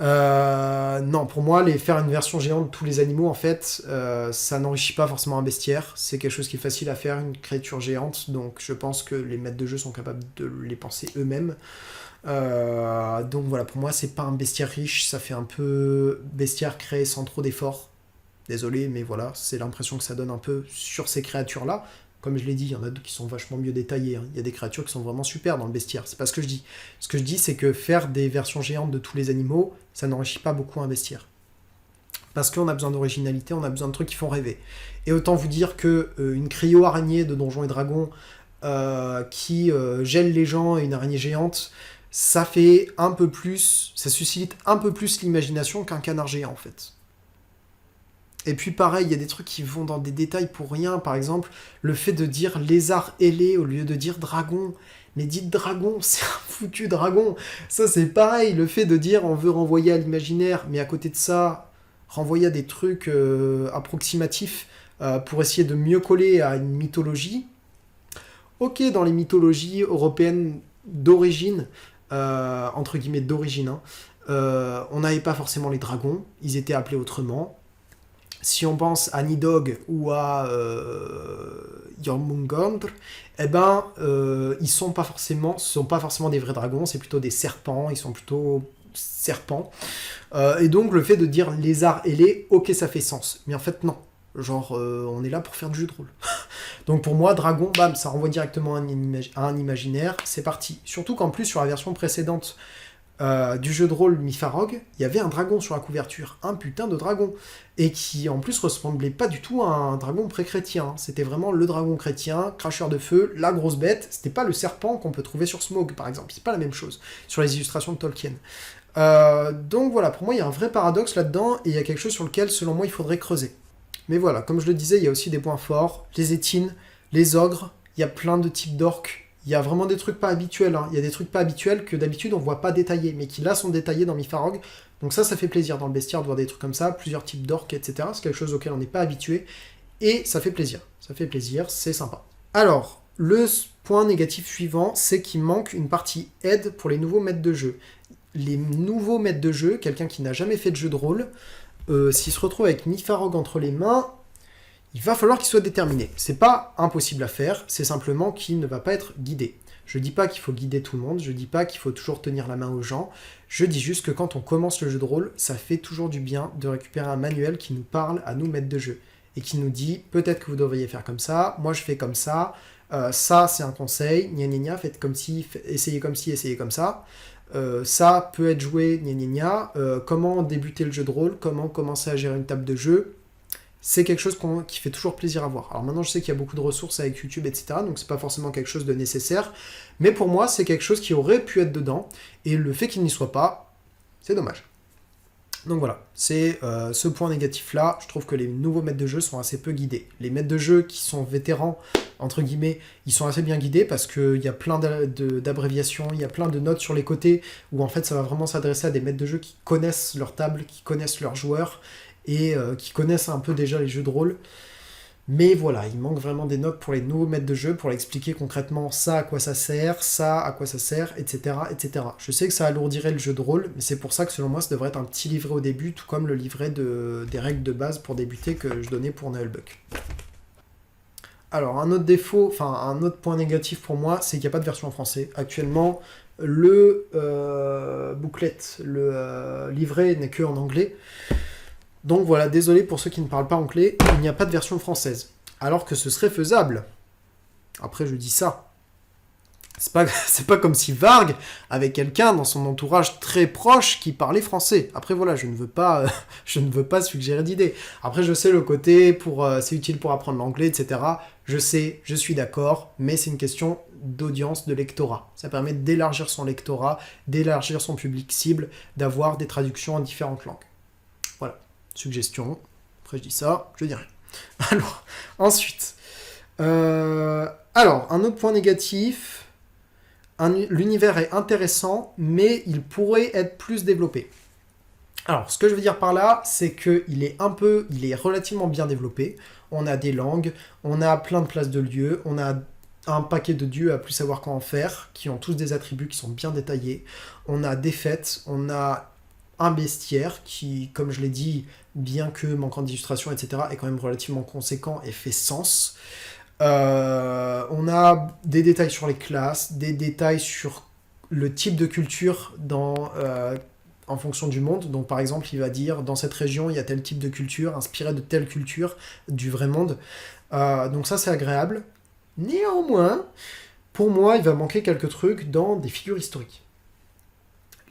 Non, pour moi, faire une version géante de tous les animaux, en fait, ça n'enrichit pas forcément un bestiaire. C'est quelque chose qui est facile à faire, une créature géante. Donc je pense que les maîtres de jeu sont capables de les penser eux-mêmes. Donc voilà, pour moi, c'est pas un bestiaire riche. Ça fait un peu bestiaire créé sans trop d'efforts. Désolé, mais voilà, c'est l'impression que ça donne un peu sur ces créatures-là. Comme je l'ai dit, il y en a d'autres qui sont vachement mieux détaillées. Hein. Il y a des créatures qui sont vraiment super dans le bestiaire. C'est pas ce que je dis. Ce que je dis, c'est que faire des versions géantes de tous les animaux, ça n'enrichit pas beaucoup un bestiaire. Parce qu'on a besoin d'originalité, on a besoin de trucs qui font rêver. Et autant vous dire que une cryo-araignée de Donjons et Dragons qui gèle les gens et une araignée géante, ça fait un peu plus, ça suscite un peu plus l'imagination qu'un canard géant en fait. Et puis pareil, il y a des trucs qui vont dans des détails pour rien. Par exemple, le fait de dire lézard ailé au lieu de dire dragon. Mais dites dragon, c'est un foutu dragon. Ça c'est pareil, le fait de dire on veut renvoyer à l'imaginaire, mais à côté de ça, renvoyer à des trucs approximatifs pour essayer de mieux coller à une mythologie. Ok, dans les mythologies européennes d'origine, entre guillemets d'origine, hein, on n'avait pas forcément les dragons, ils étaient appelés autrement. Si on pense à Nidhogg ou à Jormungandr, eh ben, ils sont pas forcément des vrais dragons, c'est plutôt des serpents, ils sont plutôt serpents. Et donc le fait de dire lézard ailé, ok, ça fait sens. Mais en fait, non. Genre, on est là pour faire du jeu de rôle. Donc pour moi, dragon, bam, ça renvoie directement à un imaginaire, c'est parti. Surtout qu'en plus, sur la version précédente du jeu de rôle Mifarog, il y avait un dragon sur la couverture, un putain de dragon, et qui en plus ressemblait pas du tout à un dragon pré-chrétien. C'était vraiment le dragon chrétien, cracheur de feu, la grosse bête. C'était pas le serpent qu'on peut trouver sur Smaug par exemple, c'est pas la même chose sur les illustrations de Tolkien. Donc voilà, pour moi il y a un vrai paradoxe là-dedans, et il y a quelque chose sur lequel selon moi il faudrait creuser. Mais voilà, comme je le disais, il y a aussi des points forts, les étines, les ogres, il y a plein de types d'orques. Il y a vraiment des trucs pas habituels. Hein. Il y a des trucs pas habituels que d'habitude on voit pas détaillés, mais qui là sont détaillés dans Mifarog. Donc ça fait plaisir dans le bestiaire de voir des trucs comme ça, plusieurs types d'orques, etc. C'est quelque chose auquel on n'est pas habitué. Et ça fait plaisir. Ça fait plaisir, c'est sympa. Alors, le point négatif suivant, c'est qu'il manque une partie aide pour les nouveaux maîtres de jeu. Les nouveaux maîtres de jeu, quelqu'un qui n'a jamais fait de jeu de rôle, s'il se retrouve avec Mifarog entre les mains, il va falloir qu'il soit déterminé. C'est pas impossible à faire, c'est simplement qu'il ne va pas être guidé. Je dis pas qu'il faut guider tout le monde, je dis pas qu'il faut toujours tenir la main aux gens, je dis juste que quand on commence le jeu de rôle, ça fait toujours du bien de récupérer un manuel qui nous parle à nous maîtres de jeu, et qui nous dit, peut-être que vous devriez faire comme ça, moi je fais comme ça, ça c'est un conseil, gna gna gna, faites comme si, essayez comme ça, ça peut être joué, gna gna gna, comment débuter le jeu de rôle, comment commencer à gérer une table de jeu. C'est quelque chose qui fait toujours plaisir à voir. Alors maintenant, je sais qu'il y a beaucoup de ressources avec YouTube, etc. Donc c'est pas forcément quelque chose de nécessaire. Mais pour moi, c'est quelque chose qui aurait pu être dedans. Et le fait qu'il n'y soit pas, c'est dommage. Donc voilà, c'est ce point négatif-là. Je trouve que les nouveaux maîtres de jeu sont assez peu guidés. Les maîtres de jeu qui sont vétérans, entre guillemets, ils sont assez bien guidés parce qu'il y a plein d'abréviations, il y a plein de notes sur les côtés où en fait ça va vraiment s'adresser à des maîtres de jeu qui connaissent leur table, qui connaissent leurs joueurs et qui connaissent un peu déjà les jeux de rôle. Mais voilà, il manque vraiment des notes pour les nouveaux maîtres de jeu, pour expliquer concrètement ça à quoi ça sert, etc., etc. Je sais que ça alourdirait le jeu de rôle, mais c'est pour ça que selon moi, ça devrait être un petit livret au début, tout comme le livret des règles de base pour débuter que je donnais pour Nullbuck. Alors, un autre point négatif pour moi, c'est qu'il n'y a pas de version en français. Actuellement, le booklet, le livret n'est que en anglais. Donc voilà, désolé pour ceux qui ne parlent pas anglais, il n'y a pas de version française. Alors que ce serait faisable. Après, je dis ça. C'est pas comme si Varg avait quelqu'un dans son entourage très proche qui parlait français. Après voilà, je ne veux pas suggérer d'idées. Après, je sais le côté c'est utile pour apprendre l'anglais, etc. Je sais, je suis d'accord, mais c'est une question d'audience, de lectorat. Ça permet d'élargir son lectorat, d'élargir son public cible, d'avoir des traductions en différentes langues. Voilà. Suggestion. Après, je dis ça, je dis rien. Alors, ensuite. Un autre point négatif. L'univers est intéressant, mais il pourrait être plus développé. Alors, ce que je veux dire par là, c'est qu'il est relativement bien développé. On a des langues, on a plein de places de lieux, on a un paquet de dieux à plus savoir quoi en faire, qui ont tous des attributs qui sont bien détaillés. On a des fêtes, on a un bestiaire qui, comme je l'ai dit, bien que manquant d'illustration, etc., est quand même relativement conséquent et fait sens. On a des détails sur les classes, des détails sur le type de culture en fonction du monde. Donc par exemple, il va dire, dans cette région, il y a tel type de culture, inspiré de telle culture du vrai monde. Donc ça, c'est agréable. Néanmoins, pour moi, il va manquer quelques trucs dans des figures historiques.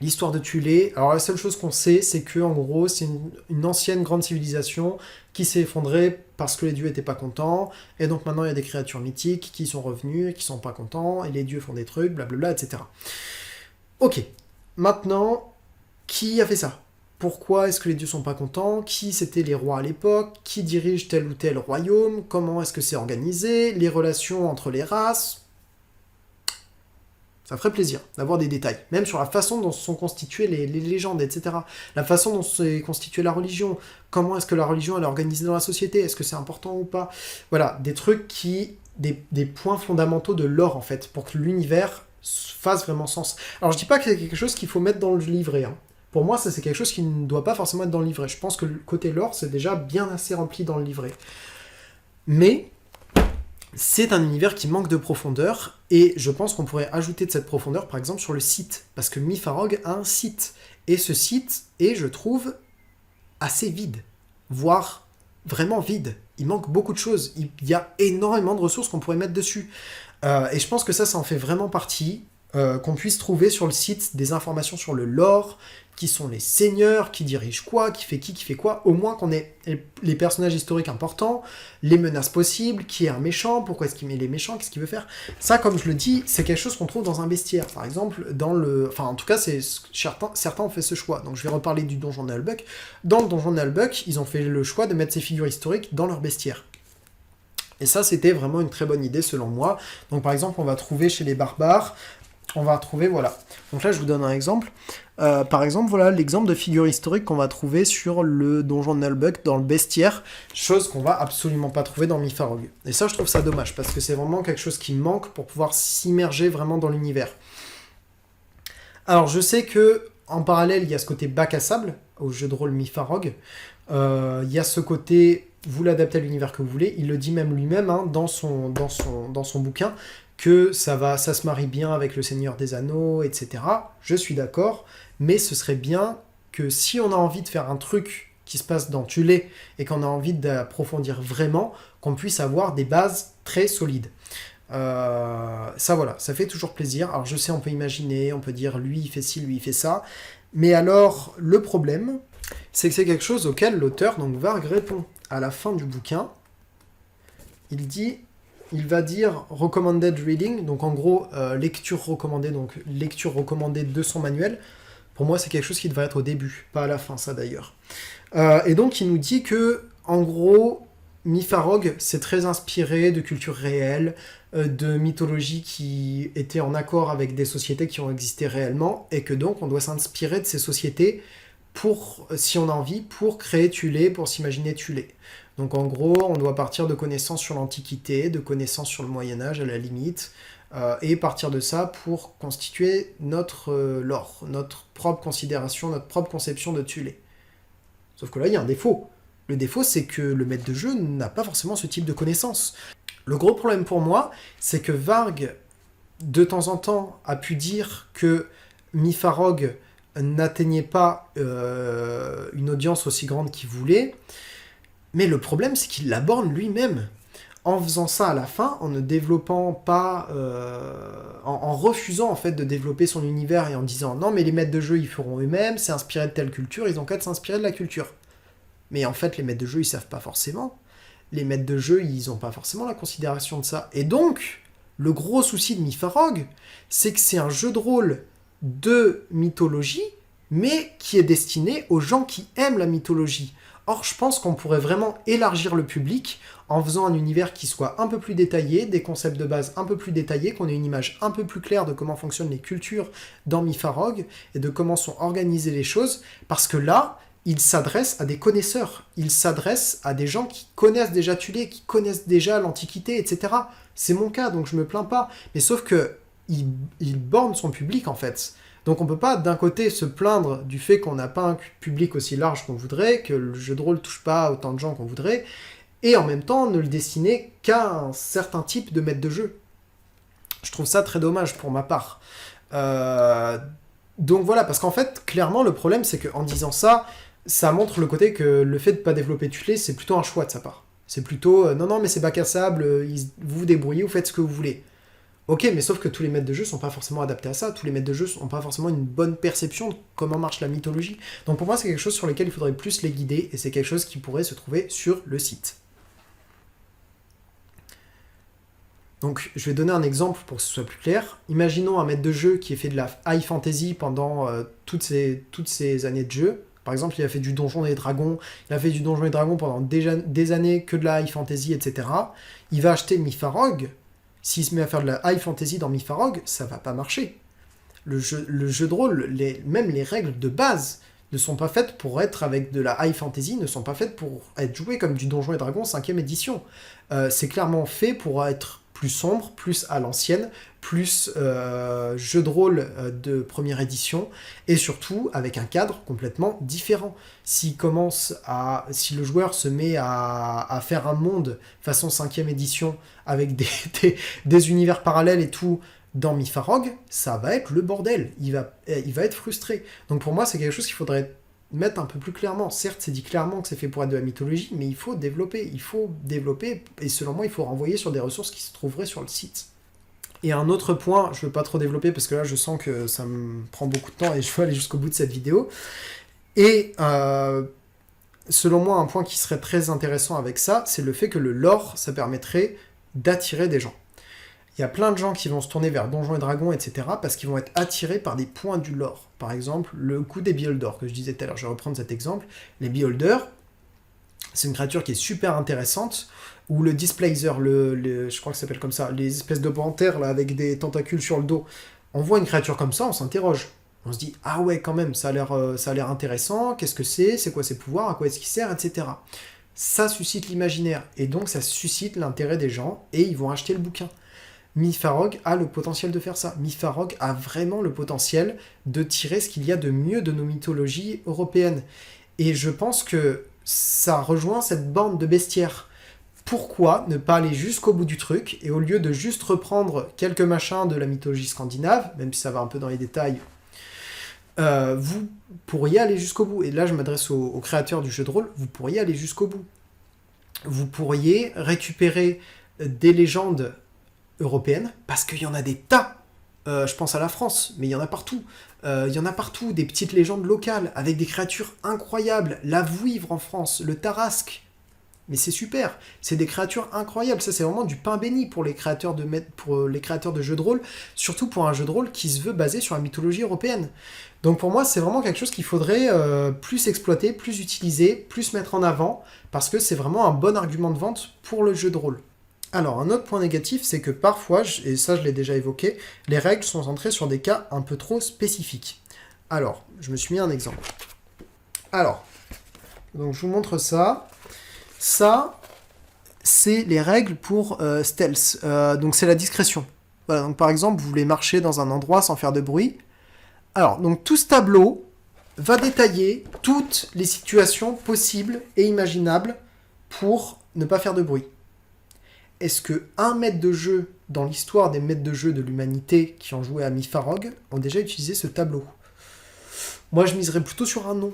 L'histoire de Thulé, alors la seule chose qu'on sait, c'est que en gros, c'est une ancienne grande civilisation qui s'est effondrée parce que les dieux étaient pas contents, et donc maintenant il y a des créatures mythiques qui sont revenues, qui sont pas contents, et les dieux font des trucs, blablabla, etc. Ok, maintenant, qui a fait ça? Pourquoi est-ce que les dieux sont pas contents? Qui c'était les rois à l'époque? Qui dirige tel ou tel royaume? Comment est-ce que c'est organisé? Les relations entre les races? Ça ferait plaisir d'avoir des détails, même sur la façon dont sont constituées les légendes, etc. La façon dont s'est constituée la religion, comment est-ce que la religion elle est organisée dans la société, est-ce que c'est important ou pas? Voilà, des trucs des points fondamentaux de lore en fait, pour que l'univers fasse vraiment sens. Alors je dis pas que c'est quelque chose qu'il faut mettre dans le livret, hein. Pour moi, ça c'est quelque chose qui ne doit pas forcément être dans le livret. Je pense que le côté lore, c'est déjà bien assez rempli dans le livret. Mais c'est un univers qui manque de profondeur, et je pense qu'on pourrait ajouter de cette profondeur, par exemple, sur le site, parce que Mytharog a un site, et ce site est, je trouve, assez vide, voire vraiment vide. Il manque beaucoup de choses, il y a énormément de ressources qu'on pourrait mettre dessus, et je pense que ça en fait vraiment partie, qu'on puisse trouver sur le site des informations sur le lore, qui sont les seigneurs, qui dirigent quoi, qui fait quoi, au moins qu'on ait les personnages historiques importants, les menaces possibles, qui est un méchant, pourquoi est-ce qu'il met les méchants, qu'est-ce qu'il veut faire. Ça, comme je le dis, c'est quelque chose qu'on trouve dans un bestiaire. Par exemple, enfin, en tout cas, certains ont fait ce choix. Donc, je vais reparler du donjon de Nullbuck. Dans le donjon de Nullbuck, ils ont fait le choix de mettre ces figures historiques dans leur bestiaire. Et ça, c'était vraiment une très bonne idée, selon moi. Donc, par exemple, on va trouver chez les barbares, on va retrouver, voilà. Donc là, je vous donne un exemple. Par exemple, voilà l'exemple de figure historique qu'on va trouver sur le donjon de Nullbuck dans le bestiaire, chose qu'on va absolument pas trouver dans Mytharog. Et ça, je trouve ça dommage, parce que c'est vraiment quelque chose qui manque pour pouvoir s'immerger vraiment dans l'univers. Alors, je sais que en parallèle, il y a ce côté bac à sable au jeu de rôle Mytharog. Il y a ce côté, vous l'adaptez à l'univers que vous voulez. Il le dit même lui-même hein, dans son bouquin, que ça se marie bien avec le Seigneur des Anneaux, etc. Je suis d'accord, mais ce serait bien que si on a envie de faire un truc qui se passe dans Thulé et qu'on a envie d'approfondir vraiment, qu'on puisse avoir des bases très solides. Ça voilà, ça fait toujours plaisir. Alors je sais, on peut imaginer, on peut dire lui il fait ci, lui il fait ça, mais alors le problème, c'est que c'est quelque chose auquel l'auteur, donc Varg, répond à la fin du bouquin. Il va dire recommended reading, donc en gros lecture recommandée de son manuel. Pour moi, c'est quelque chose qui devrait être au début, pas à la fin, ça d'ailleurs. Et donc, il nous dit que, en gros, Mytharog s'est très inspiré de cultures réelles, de mythologie qui étaient en accord avec des sociétés qui ont existé réellement, et que donc, on doit s'inspirer de ces sociétés pour, si on a envie, pour créer Thulé, pour s'imaginer Thulé. Donc en gros, on doit partir de connaissances sur l'Antiquité, de connaissances sur le Moyen-Âge à la limite, et partir de ça pour constituer notre lore, notre propre considération, notre propre conception de Thulé. Sauf que là, il y a un défaut. Le défaut, c'est que le maître de jeu n'a pas forcément ce type de connaissances. Le gros problème pour moi, c'est que Varg, de temps en temps, a pu dire que Mytharog n'atteignait pas une audience aussi grande qu'il voulait. Mais le problème, c'est qu'il l'aborde lui-même. En faisant ça à la fin, en ne développant pas... en refusant en fait de développer son univers et en disant « Non, mais les maîtres de jeu, ils feront eux-mêmes, c'est inspiré de telle culture, ils ont qu'à s'inspirer de la culture. » Mais en fait, les maîtres de jeu, ils savent pas forcément. Les maîtres de jeu, ils ont pas forcément la considération de ça. Et donc, le gros souci de Mytharog, c'est que c'est un jeu de rôle de mythologie, mais qui est destiné aux gens qui aiment la mythologie. Or, je pense qu'on pourrait vraiment élargir le public en faisant un univers qui soit un peu plus détaillé, des concepts de base un peu plus détaillés, qu'on ait une image un peu plus claire de comment fonctionnent les cultures dans Mytharog et de comment sont organisées les choses, parce que là, il s'adresse à des connaisseurs. Il s'adresse à des gens qui connaissent déjà Tulé, qui connaissent déjà l'Antiquité, etc. C'est mon cas, donc je me plains pas. Mais sauf que il borne son public, en fait. Donc on peut pas, d'un côté, se plaindre du fait qu'on n'a pas un public aussi large qu'on voudrait, que le jeu de rôle touche pas autant de gens qu'on voudrait, et en même temps ne le destiner qu'à un certain type de maître de jeu. Je trouve ça très dommage pour ma part. Donc voilà, parce qu'en fait, clairement, le problème, c'est qu'en disant ça, ça montre le côté que le fait de pas développer Tulé, c'est plutôt un choix de sa part. C'est plutôt, non, mais c'est bac à sable, vous vous débrouillez, vous faites ce que vous voulez. Ok, mais sauf que tous les maîtres de jeu sont pas forcément adaptés à ça, tous les maîtres de jeu n'ont pas forcément une bonne perception de comment marche la mythologie. Donc pour moi, c'est quelque chose sur lequel il faudrait plus les guider, et c'est quelque chose qui pourrait se trouver sur le site. Donc je vais donner un exemple pour que ce soit plus clair. Imaginons un maître de jeu qui ait fait de la high fantasy pendant toutes ces années de jeu. Par exemple, il a fait du Donjon et Dragons, il a fait du Donjon et Dragons pendant des années que de la high fantasy, etc. Il va acheter Mytharog. S'il se met à faire de la high fantasy dans Mytharog, ça va pas marcher. Le jeu de rôle, même les règles de base ne sont pas faites pour être avec de la high fantasy, ne sont pas faites pour être jouées comme du Donjon et Dragons 5e édition. C'est clairement fait pour être plus sombre, plus à l'ancienne, plus jeu de rôle de première édition, et surtout avec un cadre complètement différent. Si le joueur se met à faire un monde façon 5e édition, avec des univers parallèles et tout, dans Mytharog, ça va être le bordel. Il va être frustré. Donc pour moi, c'est quelque chose qu'il faudrait mettre un peu plus clairement. Certes, c'est dit clairement que c'est fait pour être de la mythologie, mais il faut développer, et selon moi, il faut renvoyer sur des ressources qui se trouveraient sur le site. Et un autre point, je ne veux pas trop développer, parce que là, je sens que ça me prend beaucoup de temps, et je veux aller jusqu'au bout de cette vidéo. Et selon moi, un point qui serait très intéressant avec ça, c'est le fait que le lore, ça permettrait d'attirer des gens. Il y a plein de gens qui vont se tourner vers Donjons et Dragons, etc., parce qu'ils vont être attirés par des points du lore. Par exemple, le coup des Beholders, que je disais tout à l'heure. Je vais reprendre cet exemple. Les Beholders, c'est une créature qui est super intéressante, ou le Displacer, je crois que ça s'appelle comme ça, les espèces de panthères là, avec des tentacules sur le dos. On voit une créature comme ça, on s'interroge. On se dit, ah ouais, quand même, ça a l'air intéressant, qu'est-ce que c'est quoi ses pouvoirs, à quoi est-ce qu'il sert, etc. Ça suscite l'imaginaire, et donc ça suscite l'intérêt des gens, et ils vont acheter le bouquin. Mytharog a le potentiel de faire ça. Mytharog a vraiment le potentiel de tirer ce qu'il y a de mieux de nos mythologies européennes. Et je pense que ça rejoint cette bande de bestiaires. Pourquoi ne pas aller jusqu'au bout du truc, et au lieu de juste reprendre quelques machins de la mythologie scandinave, même si ça va un peu dans les détails, vous pourriez aller jusqu'au bout. Et là, je m'adresse aux créateurs du jeu de rôle, vous pourriez aller jusqu'au bout. Vous pourriez récupérer des légendes européenne, parce qu'il y en a des tas. Je pense à la France, mais il y en a partout. Il y en a partout, des petites légendes locales, avec des créatures incroyables. La Vouivre en France, le Tarasque. Mais c'est super, c'est des créatures incroyables. Ça, c'est vraiment du pain béni pour les créateurs de jeux de rôle, surtout pour un jeu de rôle qui se veut basé sur la mythologie européenne. Donc pour moi, c'est vraiment quelque chose qu'il faudrait plus exploiter, plus utiliser, plus mettre en avant, parce que c'est vraiment un bon argument de vente pour le jeu de rôle. Alors, un autre point négatif, c'est que parfois, et ça je l'ai déjà évoqué, les règles sont centrées sur des cas un peu trop spécifiques. Alors, je me suis mis un exemple. Alors, donc je vous montre ça. Ça, c'est les règles pour stealth. Donc c'est la discrétion. Voilà, donc par exemple, vous voulez marcher dans un endroit sans faire de bruit. Alors, donc tout ce tableau va détailler toutes les situations possibles et imaginables pour ne pas faire de bruit. Est-ce qu'un maître de jeu, dans l'histoire des maîtres de jeu de l'humanité qui ont joué à Mytharog, ont déjà utilisé ce tableau? Moi, je miserais plutôt sur un non.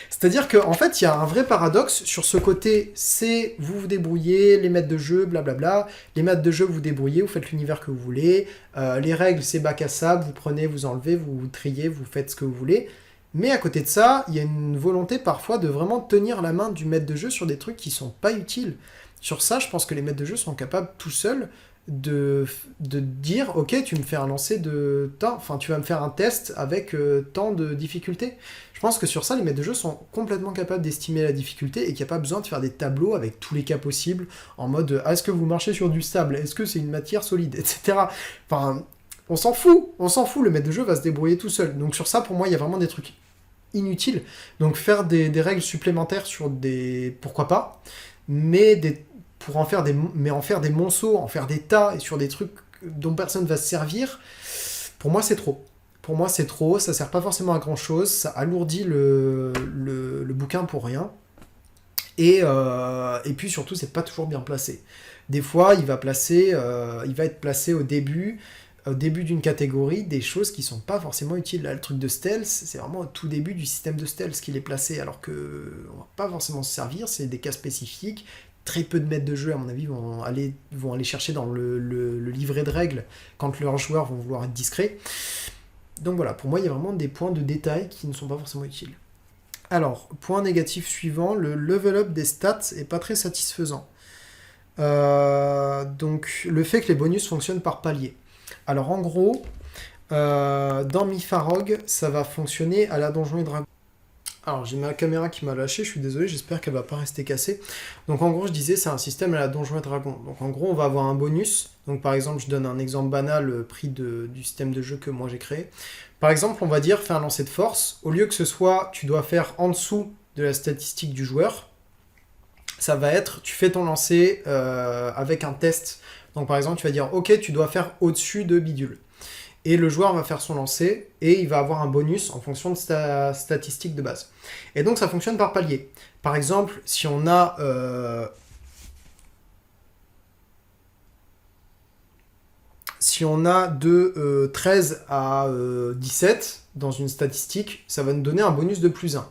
C'est-à-dire qu'en fait, il y a un vrai paradoxe sur ce côté, c'est vous vous débrouillez, les maîtres de jeu, blablabla, les maîtres de jeu, vous débrouillez, vous faites l'univers que vous voulez, les règles, c'est bac à sable, vous prenez, vous enlevez, vous triez, vous faites ce que vous voulez. Mais à côté de ça, il y a une volonté parfois de vraiment tenir la main du maître de jeu sur des trucs qui sont pas utiles. Sur ça, je pense que les maîtres de jeu sont capables tout seuls de dire « Ok, tu me fais un lancer de temps, enfin tu vas me faire un test avec tant de difficultés. » Je pense que sur ça, les maîtres de jeu sont complètement capables d'estimer la difficulté et qu'il n'y a pas besoin de faire des tableaux avec tous les cas possibles en mode « Est-ce que vous marchez sur du sable? Est-ce que c'est une matière solide ?» etc. Enfin, on s'en fout, le maître de jeu va se débrouiller tout seul. Donc sur ça, pour moi, il y a vraiment des trucs inutile. Donc faire des règles supplémentaires sur des... Pourquoi pas, mais pour en faire des monceaux, en faire des tas, et sur des trucs dont personne va se servir, pour moi c'est trop. Pour moi c'est trop, ça sert pas forcément à grand chose, ça alourdit le bouquin pour rien. Et puis surtout, c'est pas toujours bien placé. Des fois, il va être placé au début d'une catégorie, des choses qui sont pas forcément utiles. Là, le truc de stealth, c'est vraiment au tout début du système de stealth qu'il est placé, alors que on va pas forcément se servir, c'est des cas spécifiques. Très peu de maîtres de jeu, à mon avis, vont aller chercher dans le livret de règles quand leurs joueurs vont vouloir être discrets. Donc voilà, pour moi, il y a vraiment des points de détail qui ne sont pas forcément utiles. Alors, point négatif suivant, le level up des stats est pas très satisfaisant. Donc, le fait que les bonus fonctionnent par palier. Alors, en gros, dans Mifarog, ça va fonctionner à la Donjons et Dragons. Alors, j'ai ma caméra qui m'a lâché, je suis désolé, j'espère qu'elle va pas rester cassée. Donc, en gros, je disais, c'est un système à la Donjons et Dragons. Donc, en gros, on va avoir un bonus. Donc, par exemple, je donne un exemple banal pris du système de jeu que moi j'ai créé. Par exemple, on va dire, fais un lancer de force. Au lieu que ce soit, tu dois faire en dessous de la statistique du joueur, ça va être, tu fais ton lancer avec un test. Donc, par exemple, tu vas dire, ok, tu dois faire au-dessus de bidule. Et le joueur va faire son lancer et il va avoir un bonus en fonction de sa statistique de base. Et donc ça fonctionne par palier. Par exemple, si on a de 13 à 17 dans une statistique, ça va nous donner un bonus de plus 1.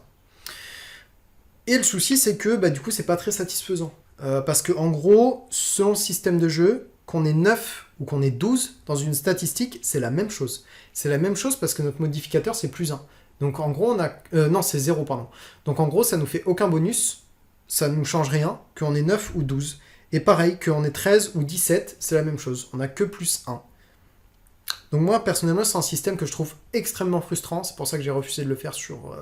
Et le souci, c'est que du coup, c'est pas très satisfaisant. Parce que en gros, selon le système de jeu, qu'on ait 9 ou qu'on ait 12 dans une statistique, c'est la même chose. C'est la même chose parce que notre modificateur, c'est plus 1. Donc en gros, on a... non, c'est 0, pardon. Donc en gros, ça nous fait aucun bonus, ça ne nous change rien, qu'on ait 9 ou 12. Et pareil, qu'on ait 13 ou 17, c'est la même chose. On n'a que plus 1. Donc moi, personnellement, c'est un système que je trouve extrêmement frustrant. C'est pour ça que j'ai refusé de le faire sur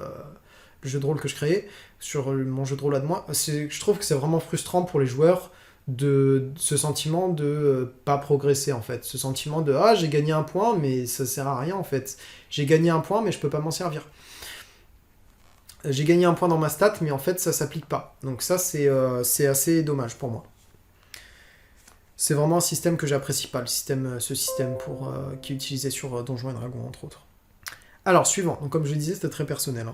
le jeu de rôle que je créais, sur mon jeu de rôle à moi. Je trouve que c'est vraiment frustrant pour les joueurs de ce sentiment de pas progresser en fait, ce sentiment de j'ai gagné un point mais ça sert à rien en fait, j'ai gagné un point mais je peux pas m'en servir, j'ai gagné un point dans ma stat mais en fait ça s'applique pas, donc ça c'est assez dommage pour moi. C'est vraiment un système que j'apprécie pas, ce système qui est utilisé sur Donjons et Dragons entre autres. Alors suivant, donc comme je le disais c'était très personnel,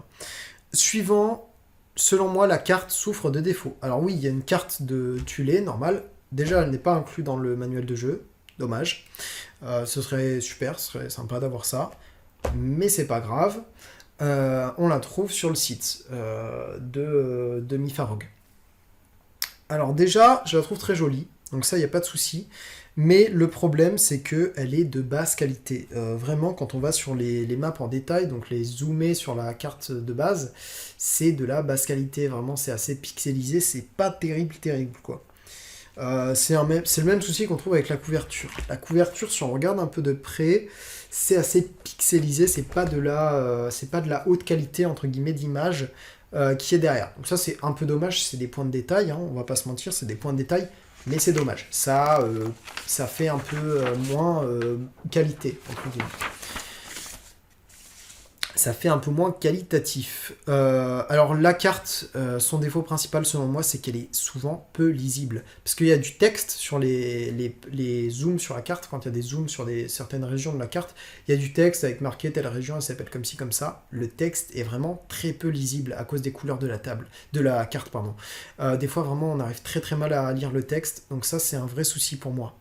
Suivant, selon moi, la carte souffre de défauts. Alors oui, il y a une carte de Tulé, normale. Déjà, elle n'est pas inclue dans le manuel de jeu. Dommage. Ce serait super, ce serait sympa d'avoir ça. Mais c'est pas grave. On la trouve sur le site de Mifarog. Alors déjà, je la trouve très jolie. Donc ça, il n'y a pas de souci. Mais le problème, c'est qu'elle est de basse qualité. Vraiment, quand on va sur les maps en détail, donc les zoomer sur la carte de base, c'est de la basse qualité. Vraiment, c'est assez pixelisé. C'est pas terrible, quoi. C'est le même souci qu'on trouve avec la couverture. La couverture, si on regarde un peu de près, c'est assez pixelisé. C'est pas de la haute qualité, entre guillemets, d'image qui est derrière. Donc ça, c'est un peu dommage. C'est des points de détail, on va pas se mentir, c'est des points de détail. Mais c'est dommage, ça fait un peu moins qualité, entre guillemets. Ça fait un peu moins qualitatif. Alors la carte, son défaut principal selon moi, c'est qu'elle est souvent peu lisible. Parce qu'il y a du texte sur les zooms sur la carte, quand il y a des zooms sur certaines régions de la carte, il y a du texte avec marqué telle région, elle s'appelle comme ci, comme ça. Le texte est vraiment très peu lisible à cause des couleurs de la carte. Des fois vraiment on arrive très très mal à lire le texte, donc ça c'est un vrai souci pour moi.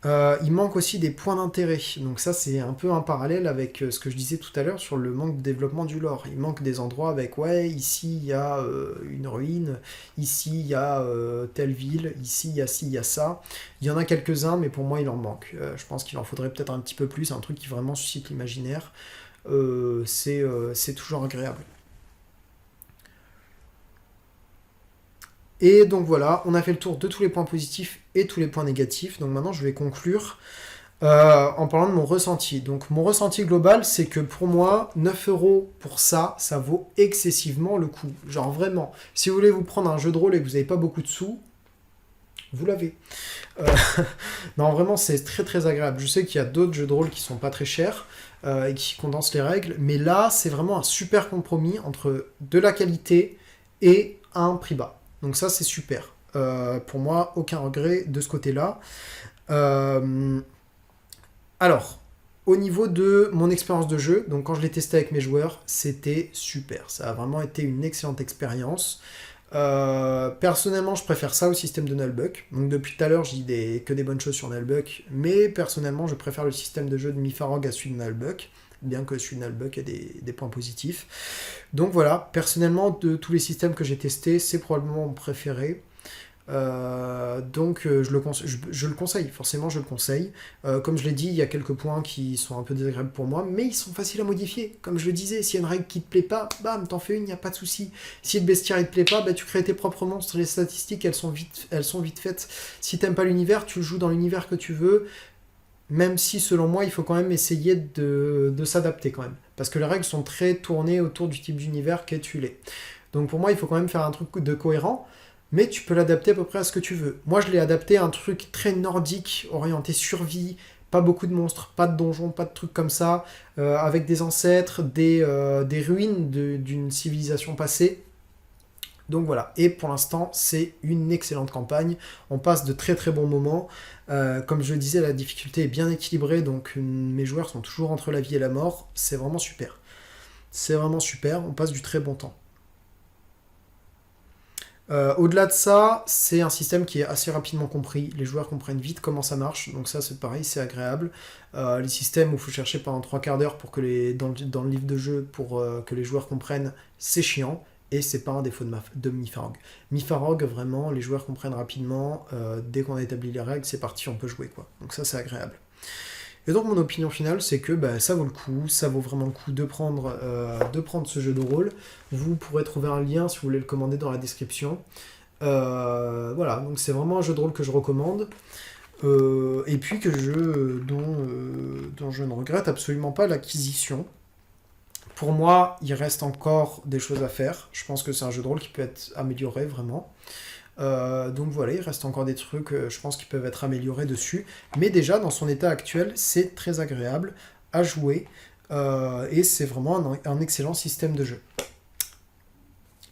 Il manque aussi des points d'intérêt, donc ça c'est un peu un parallèle avec ce que je disais tout à l'heure sur le manque de développement du lore. Il manque des endroits avec ici il y a une ruine, ici il y a telle ville, ici il y a ci, il y a ça. Il y en a quelques-uns mais pour moi il en manque. Je pense qu'il en faudrait peut-être un petit peu plus, un truc qui vraiment suscite l'imaginaire. C'est toujours agréable. Et donc voilà, on a fait le tour de tous les points positifs et tous les points négatifs. Donc maintenant, je vais conclure en parlant de mon ressenti. Donc mon ressenti global, c'est que pour moi, 9€ pour ça vaut excessivement le coup. Genre vraiment, si vous voulez vous prendre un jeu de rôle et que vous n'avez pas beaucoup de sous, vous l'avez. Non, vraiment, c'est très très agréable. Je sais qu'il y a d'autres jeux de rôle qui sont pas très chers. et qui condense les règles. Mais là, c'est vraiment un super compromis entre de la qualité et un prix bas. Donc ça, c'est super. Pour moi, aucun regret de ce côté-là. Alors, au niveau de mon expérience de jeu, donc quand je l'ai testé avec mes joueurs, c'était super. Ça a vraiment été une excellente expérience. Personnellement, je préfère ça au système de Nullbuck. Donc depuis tout à l'heure, je dis que des bonnes choses sur Nullbuck, mais personnellement, je préfère le système de jeu de Mifarog à celui de Nullbuck, bien que celui de Nullbuck ait des points positifs. Donc voilà, personnellement, de tous les systèmes que j'ai testés, c'est probablement mon préféré. Donc je le conseille, forcément je le conseille. Comme je l'ai dit, il y a quelques points qui sont un peu désagréables pour moi, mais ils sont faciles à modifier. Comme je le disais, s'il y a une règle qui te plaît pas, bam, t'en fais une, il n'y a pas de souci. Si le bestiaire il te plaît pas, bah, tu crées tes propres monstres, les statistiques elles sont vite faites. Si t'aimes pas l'univers, tu le joues dans l'univers que tu veux, même si selon moi il faut quand même essayer de s'adapter quand même. Parce que les règles sont très tournées autour du type d'univers qu'est tu l'es. Donc pour moi il faut quand même faire un truc de cohérent. Mais tu peux l'adapter à peu près à ce que tu veux. Moi, je l'ai adapté à un truc très nordique, orienté survie, pas beaucoup de monstres, pas de donjons, pas de trucs comme ça, avec des ancêtres, des ruines d'une civilisation passée. Donc voilà, et pour l'instant, c'est une excellente campagne. On passe de très très bons moments. Comme je le disais, la difficulté est bien équilibrée, donc mes joueurs sont toujours entre la vie et la mort. C'est vraiment super. C'est vraiment super, on passe du très bon temps. Au-delà de ça, c'est un système qui est assez rapidement compris. Les joueurs comprennent vite comment ça marche, donc ça c'est pareil, c'est agréable. Les systèmes où il faut chercher pendant 3/4 d'heure pour que dans le livre de jeu pour que les joueurs comprennent, c'est chiant. Et c'est pas un défaut de Mifarog. Mifarog, vraiment, les joueurs comprennent rapidement. Dès qu'on a établi les règles, c'est parti, on peut jouer, quoi. Donc ça c'est agréable. Et donc mon opinion finale, c'est que ça vaut le coup, ça vaut vraiment le coup de prendre ce jeu de rôle. Vous pourrez trouver un lien si vous voulez le commander dans la description. Voilà, donc c'est vraiment un jeu de rôle que je recommande. Et puis dont je ne regrette absolument pas l'acquisition. Pour moi, il reste encore des choses à faire. Je pense que c'est un jeu de rôle qui peut être amélioré vraiment. Donc voilà, il reste encore des trucs, je pense, qui peuvent être améliorés dessus. Mais déjà, dans son état actuel, c'est très agréable à jouer. Et c'est vraiment un excellent système de jeu.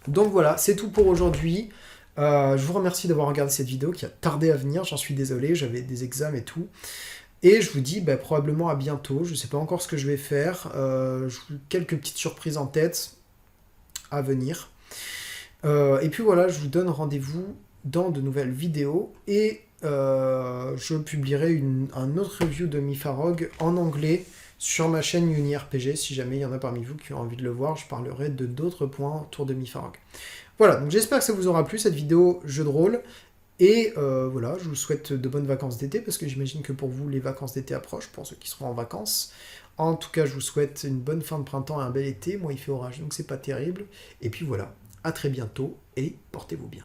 Donc voilà, c'est tout pour aujourd'hui. Je vous remercie d'avoir regardé cette vidéo qui a tardé à venir. J'en suis désolé, j'avais des examens et tout. Et je vous dis probablement à bientôt. Je ne sais pas encore ce que je vais faire. Quelques petites surprises en tête à venir. Et puis voilà, je vous donne rendez-vous dans de nouvelles vidéos et je publierai un autre review de Mifarog en anglais sur ma chaîne UniRPG. Si jamais il y en a parmi vous qui ont envie de le voir, je parlerai de d'autres points autour de Mifarog. Voilà, donc j'espère que ça vous aura plu cette vidéo jeu de rôle. Et voilà, je vous souhaite de bonnes vacances d'été parce que j'imagine que pour vous les vacances d'été approchent, pour ceux qui seront en vacances. En tout cas, je vous souhaite une bonne fin de printemps et un bel été. Moi, il fait orage, donc c'est pas terrible. Et puis voilà. À très bientôt et portez-vous bien.